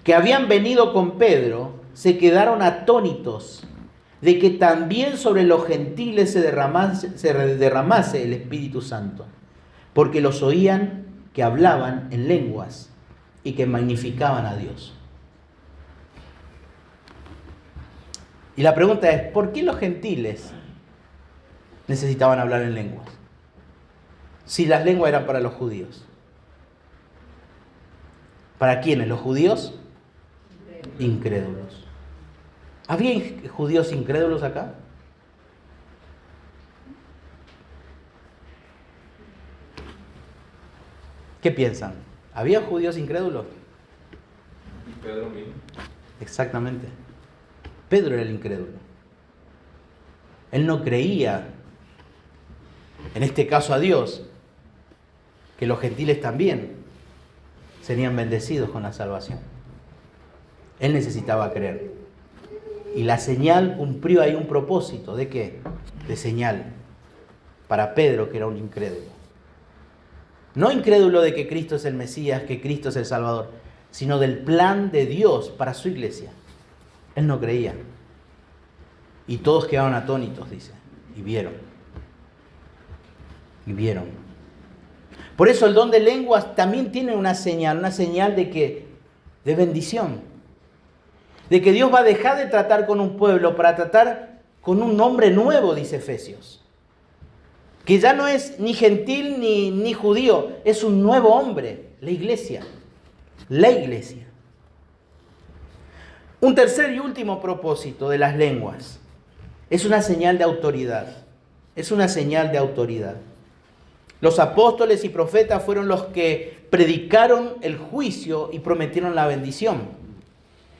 Que habían venido con Pedro, se quedaron atónitos de que también sobre los gentiles se derramase el Espíritu Santo, porque los oían que hablaban en lenguas y que magnificaban a Dios. Y la pregunta es, ¿por qué los gentiles necesitaban hablar en lenguas? Si las lenguas eran para los judíos. ¿Para quiénes? ¿Los judíos? Incrédulos. ¿Había judíos incrédulos acá? ¿Qué piensan? ¿Había judíos incrédulos? Y Pedro mismo. Exactamente. Pedro era el incrédulo. Él no creía, en este caso a Dios, que los gentiles también serían bendecidos con la salvación. Él necesitaba creer. Y la señal cumplió ahí un propósito. ¿De qué? De señal. Para Pedro, que era un incrédulo. No incrédulo de que Cristo es el Mesías, que Cristo es el Salvador, sino del plan de Dios para su iglesia. Él no creía. Y todos quedaron atónitos, dice. Y vieron. Y vieron. Por eso el don de lenguas también tiene una señal de que, de bendición. De que Dios va a dejar de tratar con un pueblo para tratar con un hombre nuevo, dice Efesios. Que ya no es ni gentil ni judío, es un nuevo hombre, la iglesia. La iglesia. Un tercer y último propósito de las lenguas es una señal de autoridad. Es una señal de autoridad. Los apóstoles y profetas fueron los que predicaron el juicio y prometieron la bendición.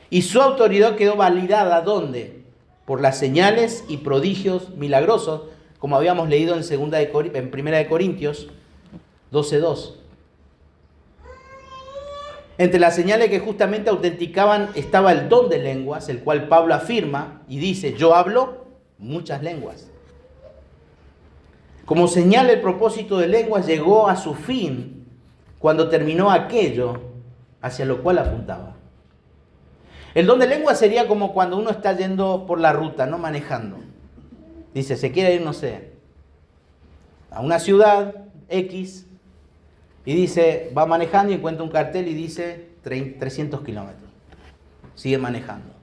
Y su autoridad quedó validada, ¿dónde? Por las señales y prodigios milagrosos, como habíamos leído en 1 Corintios 12:2. Entre las señales que justamente autenticaban estaba el don de lenguas, el cual Pablo afirma y dice, yo hablo muchas lenguas. Como señal, el propósito de lenguas llegó a su fin cuando terminó aquello hacia lo cual apuntaba. El don de lenguas sería como cuando uno está yendo por la ruta, no manejando. Dice, se quiere ir, no sé, a una ciudad X, y dice, va manejando y encuentra un cartel y dice 300 kilómetros. Sigue manejando.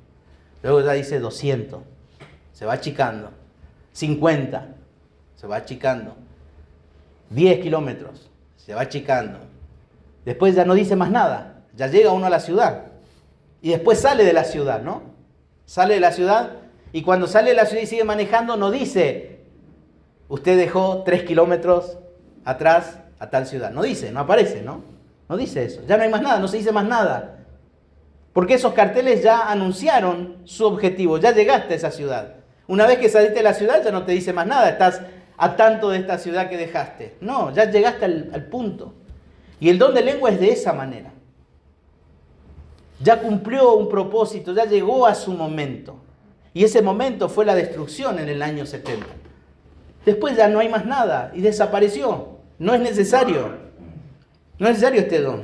Luego ya dice 200. Se va achicando. 50. Se va achicando. 10 kilómetros. Se va achicando. Después ya no dice más nada. Ya llega uno a la ciudad. Y después sale de la ciudad, ¿no? Sale de la ciudad y cuando sale de la ciudad y sigue manejando no dice, usted dejó 3 kilómetros atrás a tal ciudad. No dice, no aparece, ¿no? No dice eso. Ya no hay más nada, no se dice más nada. Porque esos carteles ya anunciaron su objetivo, ya llegaste a esa ciudad. Una vez que saliste de la ciudad ya no te dice más nada, estás a tanto de esta ciudad que dejaste. No, ya llegaste al punto. Y el don de lengua es de esa manera. Ya cumplió un propósito, ya llegó a su momento. Y ese momento fue la destrucción en el año 70. Después ya no hay más nada y desapareció. No es necesario. No es necesario este don.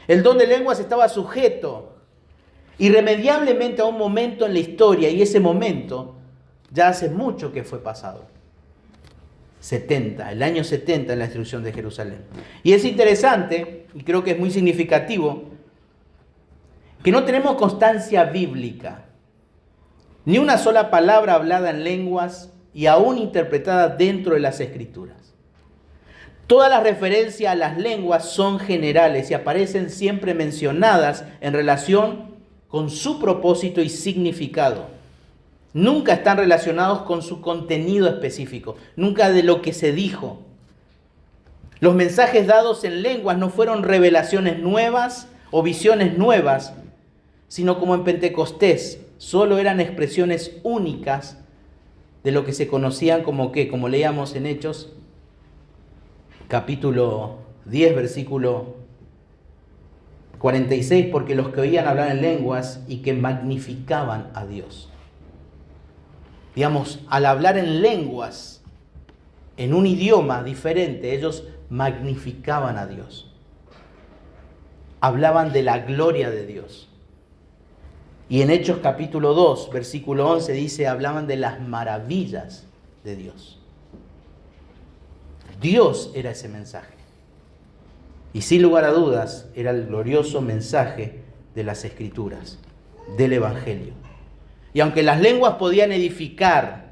El don de lenguas estaba sujeto irremediablemente a un momento en la historia y ese momento ya hace mucho que fue pasado. El año 70 en la destrucción de Jerusalén. Y es interesante, y creo que es muy significativo, que no tenemos constancia bíblica, ni una sola palabra hablada en lenguas y aún interpretada dentro de las Escrituras. Todas las referencias a las lenguas son generales y aparecen siempre mencionadas en relación con su propósito y significado. Nunca están relacionados con su contenido específico, nunca de lo que se dijo. Los mensajes dados en lenguas no fueron revelaciones nuevas o visiones nuevas, sino como en Pentecostés, solo eran expresiones únicas de lo que se conocían como ¿qué? Como leíamos en Hechos, capítulo 10, versículo 46, porque los que oían hablar en lenguas y que magnificaban a Dios. Digamos, al hablar en lenguas, en un idioma diferente, ellos magnificaban a Dios. Hablaban de la gloria de Dios. Y en Hechos capítulo 2, versículo 11 dice, hablaban de las maravillas de Dios. Dios era ese mensaje. Y sin lugar a dudas, era el glorioso mensaje de las Escrituras, del Evangelio. Y aunque las lenguas podían edificar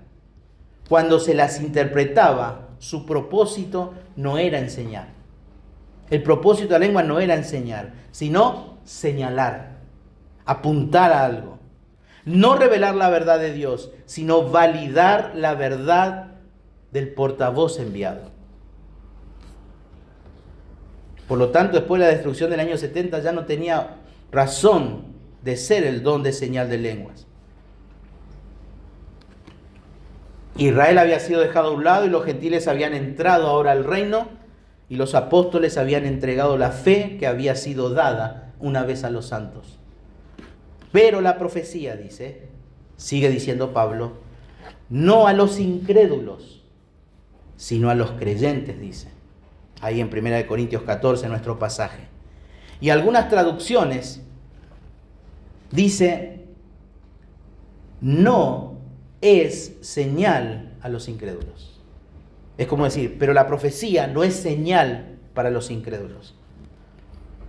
cuando se las interpretaba, su propósito no era enseñar. El propósito de la lengua no era enseñar, sino señalar, apuntar a algo. No revelar la verdad de Dios, sino validar la verdad del portavoz enviado. Por lo tanto, después de la destrucción del año 70 ya no tenía razón de ser el don de señal de lenguas. Israel había sido dejado a un lado y los gentiles habían entrado ahora al reino y los apóstoles habían entregado la fe que había sido dada una vez a los santos. Pero la profecía, sigue diciendo Pablo, no a los incrédulos, sino a los creyentes, dice. Ahí en 1 Corintios 14, nuestro pasaje. Y algunas traducciones dice, no es señal a los incrédulos. Es como decir, pero la profecía no es señal para los incrédulos.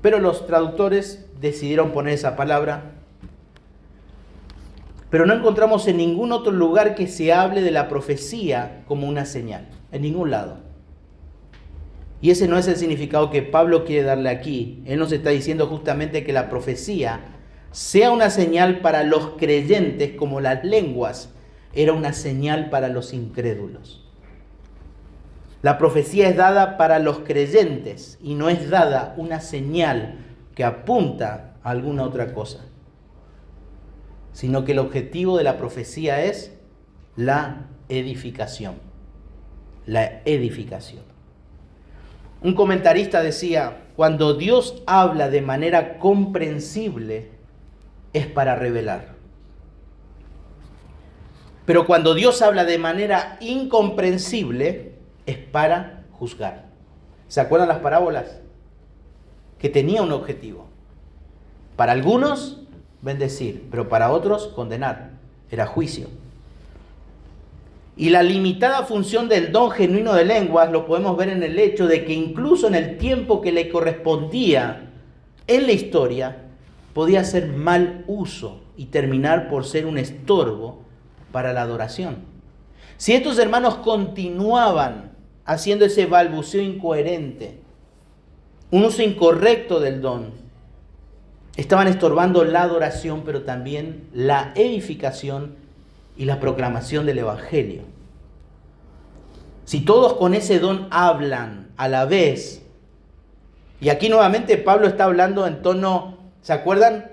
Pero los traductores decidieron poner esa palabra. Pero no encontramos en ningún otro lugar que se hable de la profecía como una señal. En ningún lado. Y ese no es el significado que Pablo quiere darle aquí. Él nos está diciendo justamente que la profecía sea una señal para los creyentes como las lenguas era una señal para los incrédulos. La profecía es dada para los creyentes y no es dada una señal que apunta a alguna otra cosa, sino que el objetivo de la profecía es la edificación. La edificación. Un comentarista decía, cuando Dios habla de manera comprensible, es para revelar. Pero cuando Dios habla de manera incomprensible, es para juzgar. ¿Se acuerdan las parábolas? Que tenía un objetivo. Para algunos, bendecir, pero para otros, condenar. Era juicio. Y la limitada función del don genuino de lenguas lo podemos ver en el hecho de que incluso en el tiempo que le correspondía en la historia, podía hacer mal uso y terminar por ser un estorbo para la adoración. Si estos hermanos continuaban haciendo ese balbuceo incoherente, un uso incorrecto del don, estaban estorbando la adoración, pero también la edificación y la proclamación del Evangelio. Si todos con ese don hablan a la vez, y aquí nuevamente Pablo está hablando en tono, ¿se acuerdan?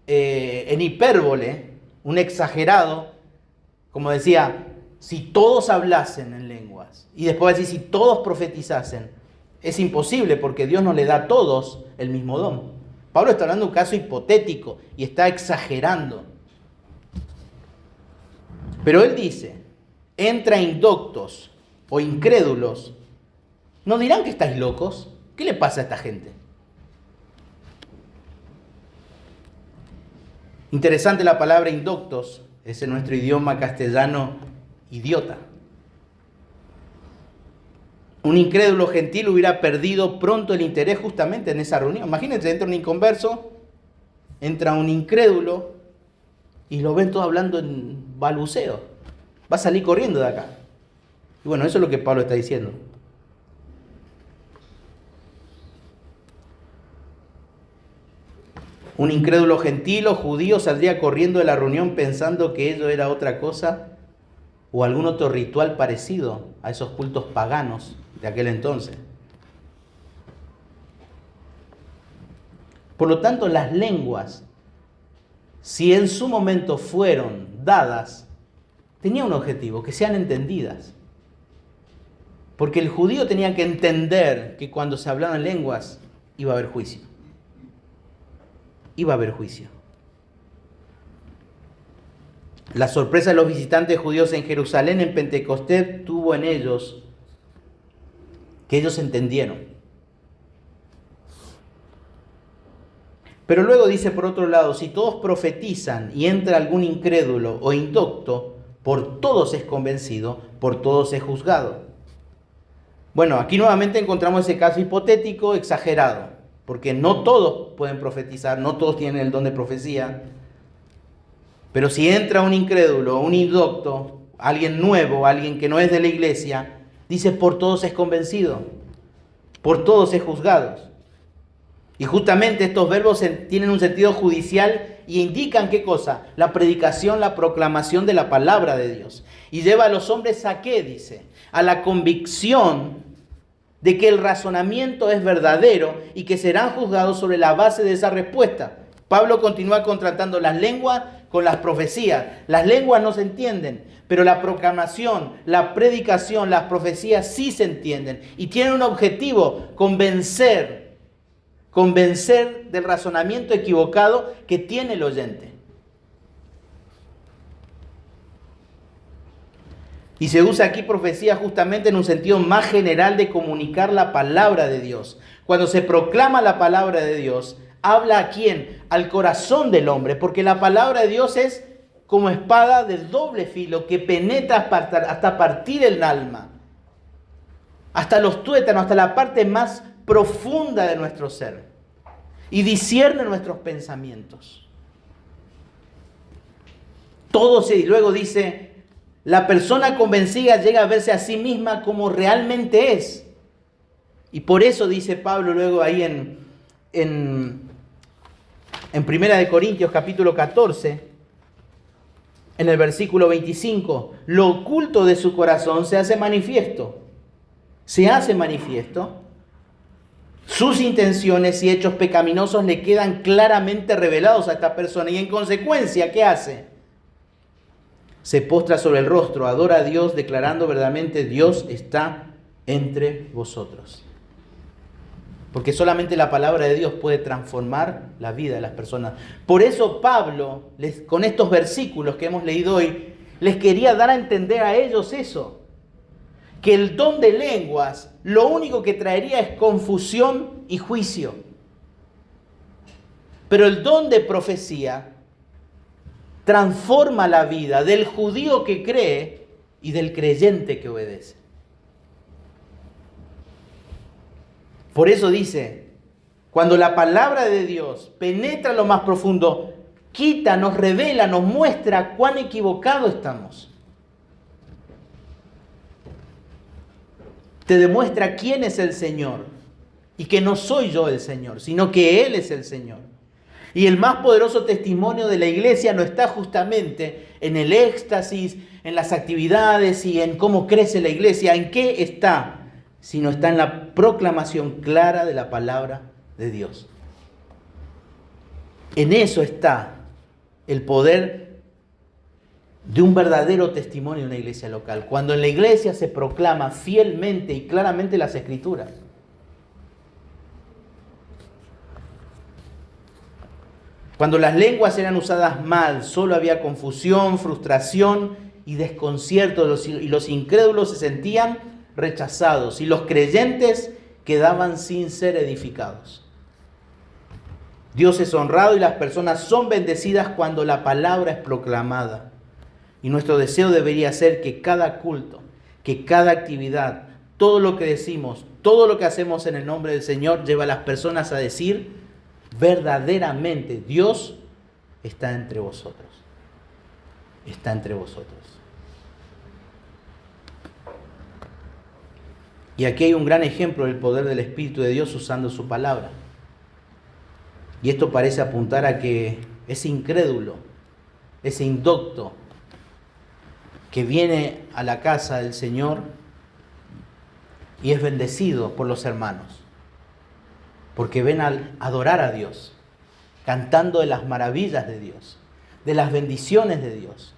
En hipérbole, un exagerado, como decía, si todos hablasen en lenguas, y después decir si todos profetizasen, es imposible porque Dios no le da a todos el mismo don. Pablo está hablando de un caso hipotético y está exagerando. Pero él dice, entra indoctos o incrédulos, ¿no dirán que estáis locos? ¿Qué le pasa a esta gente? Interesante la palabra indoctos, es en nuestro idioma castellano idiota. Un incrédulo gentil hubiera perdido pronto el interés justamente en esa reunión. Imagínense, entra un inconverso, entra un incrédulo y lo ven todos hablando en balbuceo. Va a salir corriendo de acá. Y bueno, eso es lo que Pablo está diciendo. Un incrédulo gentil o judío saldría corriendo de la reunión pensando que ello era otra cosa o algún otro ritual parecido a esos cultos paganos de aquel entonces. Por lo tanto, las lenguas, si en su momento fueron dadas, tenían un objetivo, que sean entendidas. Porque el judío tenía que entender que cuando se hablaban lenguas iba a haber juicio. iba a haber juicio. La sorpresa de los visitantes judíos en Jerusalén en Pentecostés tuvo en ellos que ellos entendieron. Pero luego dice por otro lado, si todos profetizan y entra algún incrédulo o indocto, por todos es convencido, por todos es juzgado. Bueno, aquí nuevamente encontramos ese caso hipotético exagerado, porque no todos pueden profetizar, no todos tienen el don de profecía. Pero si entra un incrédulo, un indocto, alguien nuevo, alguien que no es de la iglesia, dice por todos es convencido, por todos es juzgado. Y justamente estos verbos tienen un sentido judicial y indican ¿qué cosa? La predicación, la proclamación de la palabra de Dios. Y lleva a los hombres ¿a qué? Dice, a la convicción de que el razonamiento es verdadero y que serán juzgados sobre la base de esa respuesta. Pablo continúa contrastando las lenguas con las profecías. Las lenguas no se entienden, pero la proclamación, la predicación, las profecías sí se entienden y tienen un objetivo: convencer del razonamiento equivocado que tiene el oyente. Y se usa aquí profecía justamente en un sentido más general de comunicar la palabra de Dios. Cuando se proclama la palabra de Dios, ¿habla a quién? Al corazón del hombre, porque la palabra de Dios es como espada de doble filo que penetra hasta partir el alma, hasta los tuétanos, hasta la parte más profunda de nuestro ser, y discierne nuestros pensamientos. Y luego dice, la persona convencida llega a verse a sí misma como realmente es. Y por eso dice Pablo luego ahí en 1 Corintios capítulo 14, en el versículo 25, lo oculto de su corazón se hace manifiesto. Se hace manifiesto. Sus intenciones y hechos pecaminosos le quedan claramente revelados a esta persona. Y en consecuencia, ¿qué hace? Se postra sobre el rostro, adora a Dios, declarando verdaderamente: Dios está entre vosotros. Porque solamente la palabra de Dios puede transformar la vida de las personas. Por eso Pablo, con estos versículos que hemos leído hoy, les quería dar a entender a ellos eso. Que el don de lenguas lo único que traería es confusión y juicio. Pero el don de profecía transforma la vida del judío que cree y del creyente que obedece. Por eso dice, cuando la palabra de Dios penetra lo más profundo, quita, nos revela, nos muestra cuán equivocados estamos. Te demuestra quién es el Señor y que no soy yo el Señor, sino que Él es el Señor. Y el más poderoso testimonio de la iglesia no está justamente en el éxtasis, en las actividades y en cómo crece la iglesia. ¿En qué está? Sino está en la proclamación clara de la palabra de Dios. En eso está el poder de un verdadero testimonio en una iglesia local. Cuando en la iglesia se proclama fielmente y claramente las Escrituras. Cuando las lenguas eran usadas mal, solo había confusión, frustración y desconcierto, y los incrédulos se sentían rechazados y los creyentes quedaban sin ser edificados. Dios es honrado y las personas son bendecidas cuando la palabra es proclamada. Y nuestro deseo debería ser que cada culto, que cada actividad, todo lo que decimos, todo lo que hacemos en el nombre del Señor, lleva a las personas a decir: verdaderamente Dios está entre vosotros. Está entre vosotros. Y aquí hay un gran ejemplo del poder del Espíritu de Dios usando su palabra. Y esto parece apuntar a que ese incrédulo, ese indocto, que viene a la casa del Señor y es bendecido por los hermanos, porque ven a adorar a Dios, cantando de las maravillas de Dios, de las bendiciones de Dios,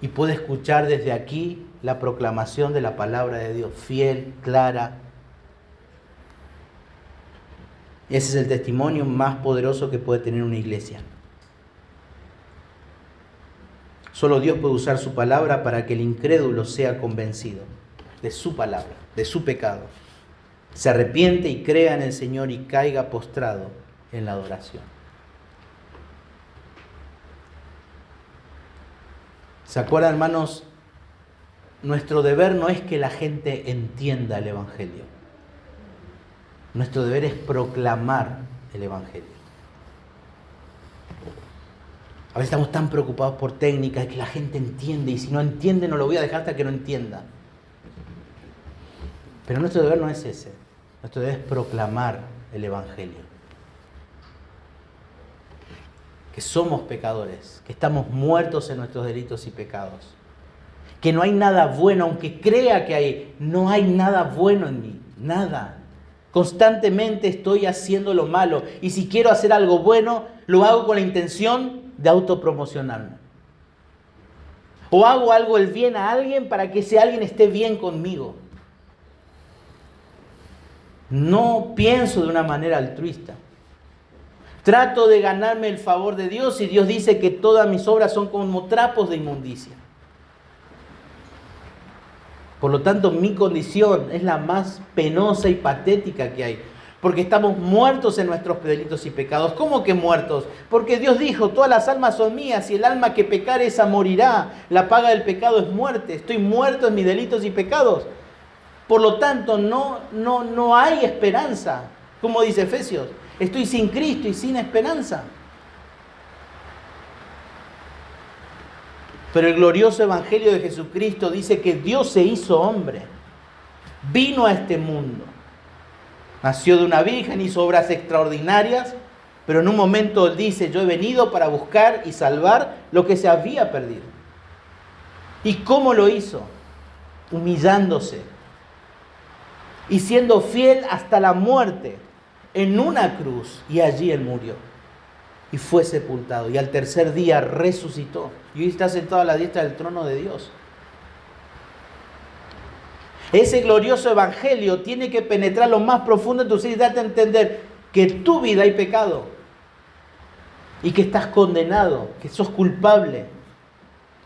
y puede escuchar desde aquí la proclamación de la palabra de Dios, fiel, clara. Ese es el testimonio más poderoso que puede tener una iglesia. Solo Dios puede usar su palabra para que el incrédulo sea convencido de su palabra, de su pecado. Se arrepiente y crea en el Señor y caiga postrado en la adoración. ¿Se acuerdan, hermanos? Nuestro deber no es que la gente entienda el Evangelio. Nuestro deber es proclamar el Evangelio. A veces estamos tan preocupados por técnicas de que la gente entiende, y si no entiende no lo voy a dejar hasta que no entienda. Pero nuestro deber no es ese. Nuestro deber es proclamar el Evangelio. Que somos pecadores, que estamos muertos en nuestros delitos y pecados. Que no hay nada bueno, aunque crea que hay, no hay nada bueno en mí, nada. Constantemente estoy haciendo lo malo, y si quiero hacer algo bueno, lo hago con la intención de autopromocionarme. O hago algo el bien a alguien para que ese alguien esté bien conmigo. No pienso de una manera altruista. Trato de ganarme el favor de Dios, y Dios dice que todas mis obras son como trapos de inmundicia. Por lo tanto, mi condición es la más penosa y patética que hay. Porque estamos muertos en nuestros delitos y pecados. ¿Cómo que muertos? Porque Dios dijo, todas las almas son mías, y el alma que pecare esa morirá. La paga del pecado es muerte. Estoy muerto en mis delitos y pecados. Por lo tanto, no hay esperanza. Como dice Efesios, estoy sin Cristo y sin esperanza. Pero el glorioso Evangelio de Jesucristo dice que Dios se hizo hombre. Vino a este mundo. Nació de una virgen, hizo obras extraordinarias, pero en un momento Él dice, yo he venido para buscar y salvar lo que se había perdido. ¿Y cómo lo hizo? Humillándose y siendo fiel hasta la muerte en una cruz, y allí Él murió y fue sepultado, y al tercer día resucitó, y hoy está sentado a la diestra del trono de Dios. Ese glorioso Evangelio tiene que penetrar lo más profundo de tu ser y darte a entender que en tu vida hay pecado y que estás condenado, que sos culpable,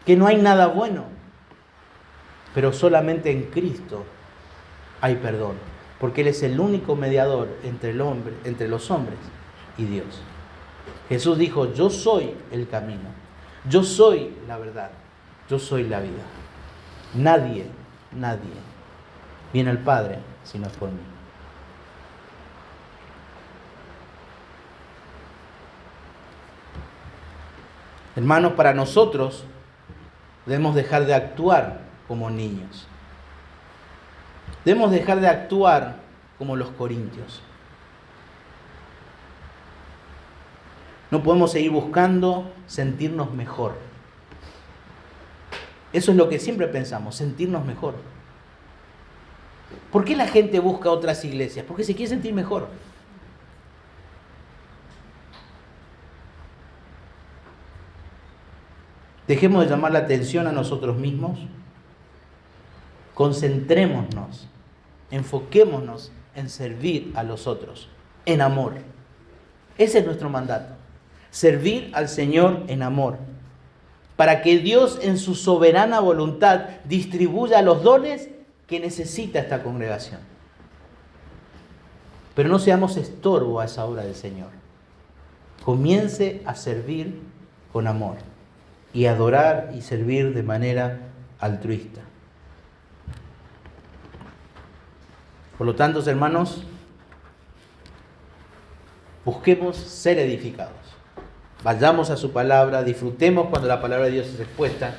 que no hay nada bueno. Pero solamente en Cristo hay perdón, porque Él es el único mediador entre los hombres y Dios. Jesús dijo, yo soy el camino, yo soy la verdad, yo soy la vida. Nadie viene al Padre si no es por mí. Hermanos, para nosotros debemos dejar de actuar como niños. Debemos dejar de actuar como los corintios. No podemos seguir buscando sentirnos mejor. Eso es lo que siempre pensamos, sentirnos mejor. ¿Por qué la gente busca otras iglesias? Porque se quiere sentir mejor. Dejemos de llamar la atención a nosotros mismos. Concentrémonos, enfoquémonos en servir a los otros, en amor. Ese es nuestro mandato. Servir al Señor en amor. Para que Dios en su soberana voluntad distribuya los dones que necesita esta congregación. Pero no seamos estorbo a esa obra del Señor. Comience a servir con amor y adorar y servir de manera altruista. Por lo tanto, hermanos, busquemos ser edificados. Vayamos a su palabra, disfrutemos cuando la palabra de Dios es expuesta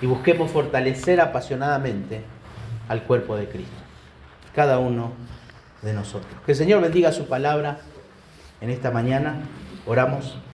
y busquemos fortalecer apasionadamente al cuerpo de Cristo, cada uno de nosotros. Que el Señor bendiga su palabra en esta mañana. Oramos.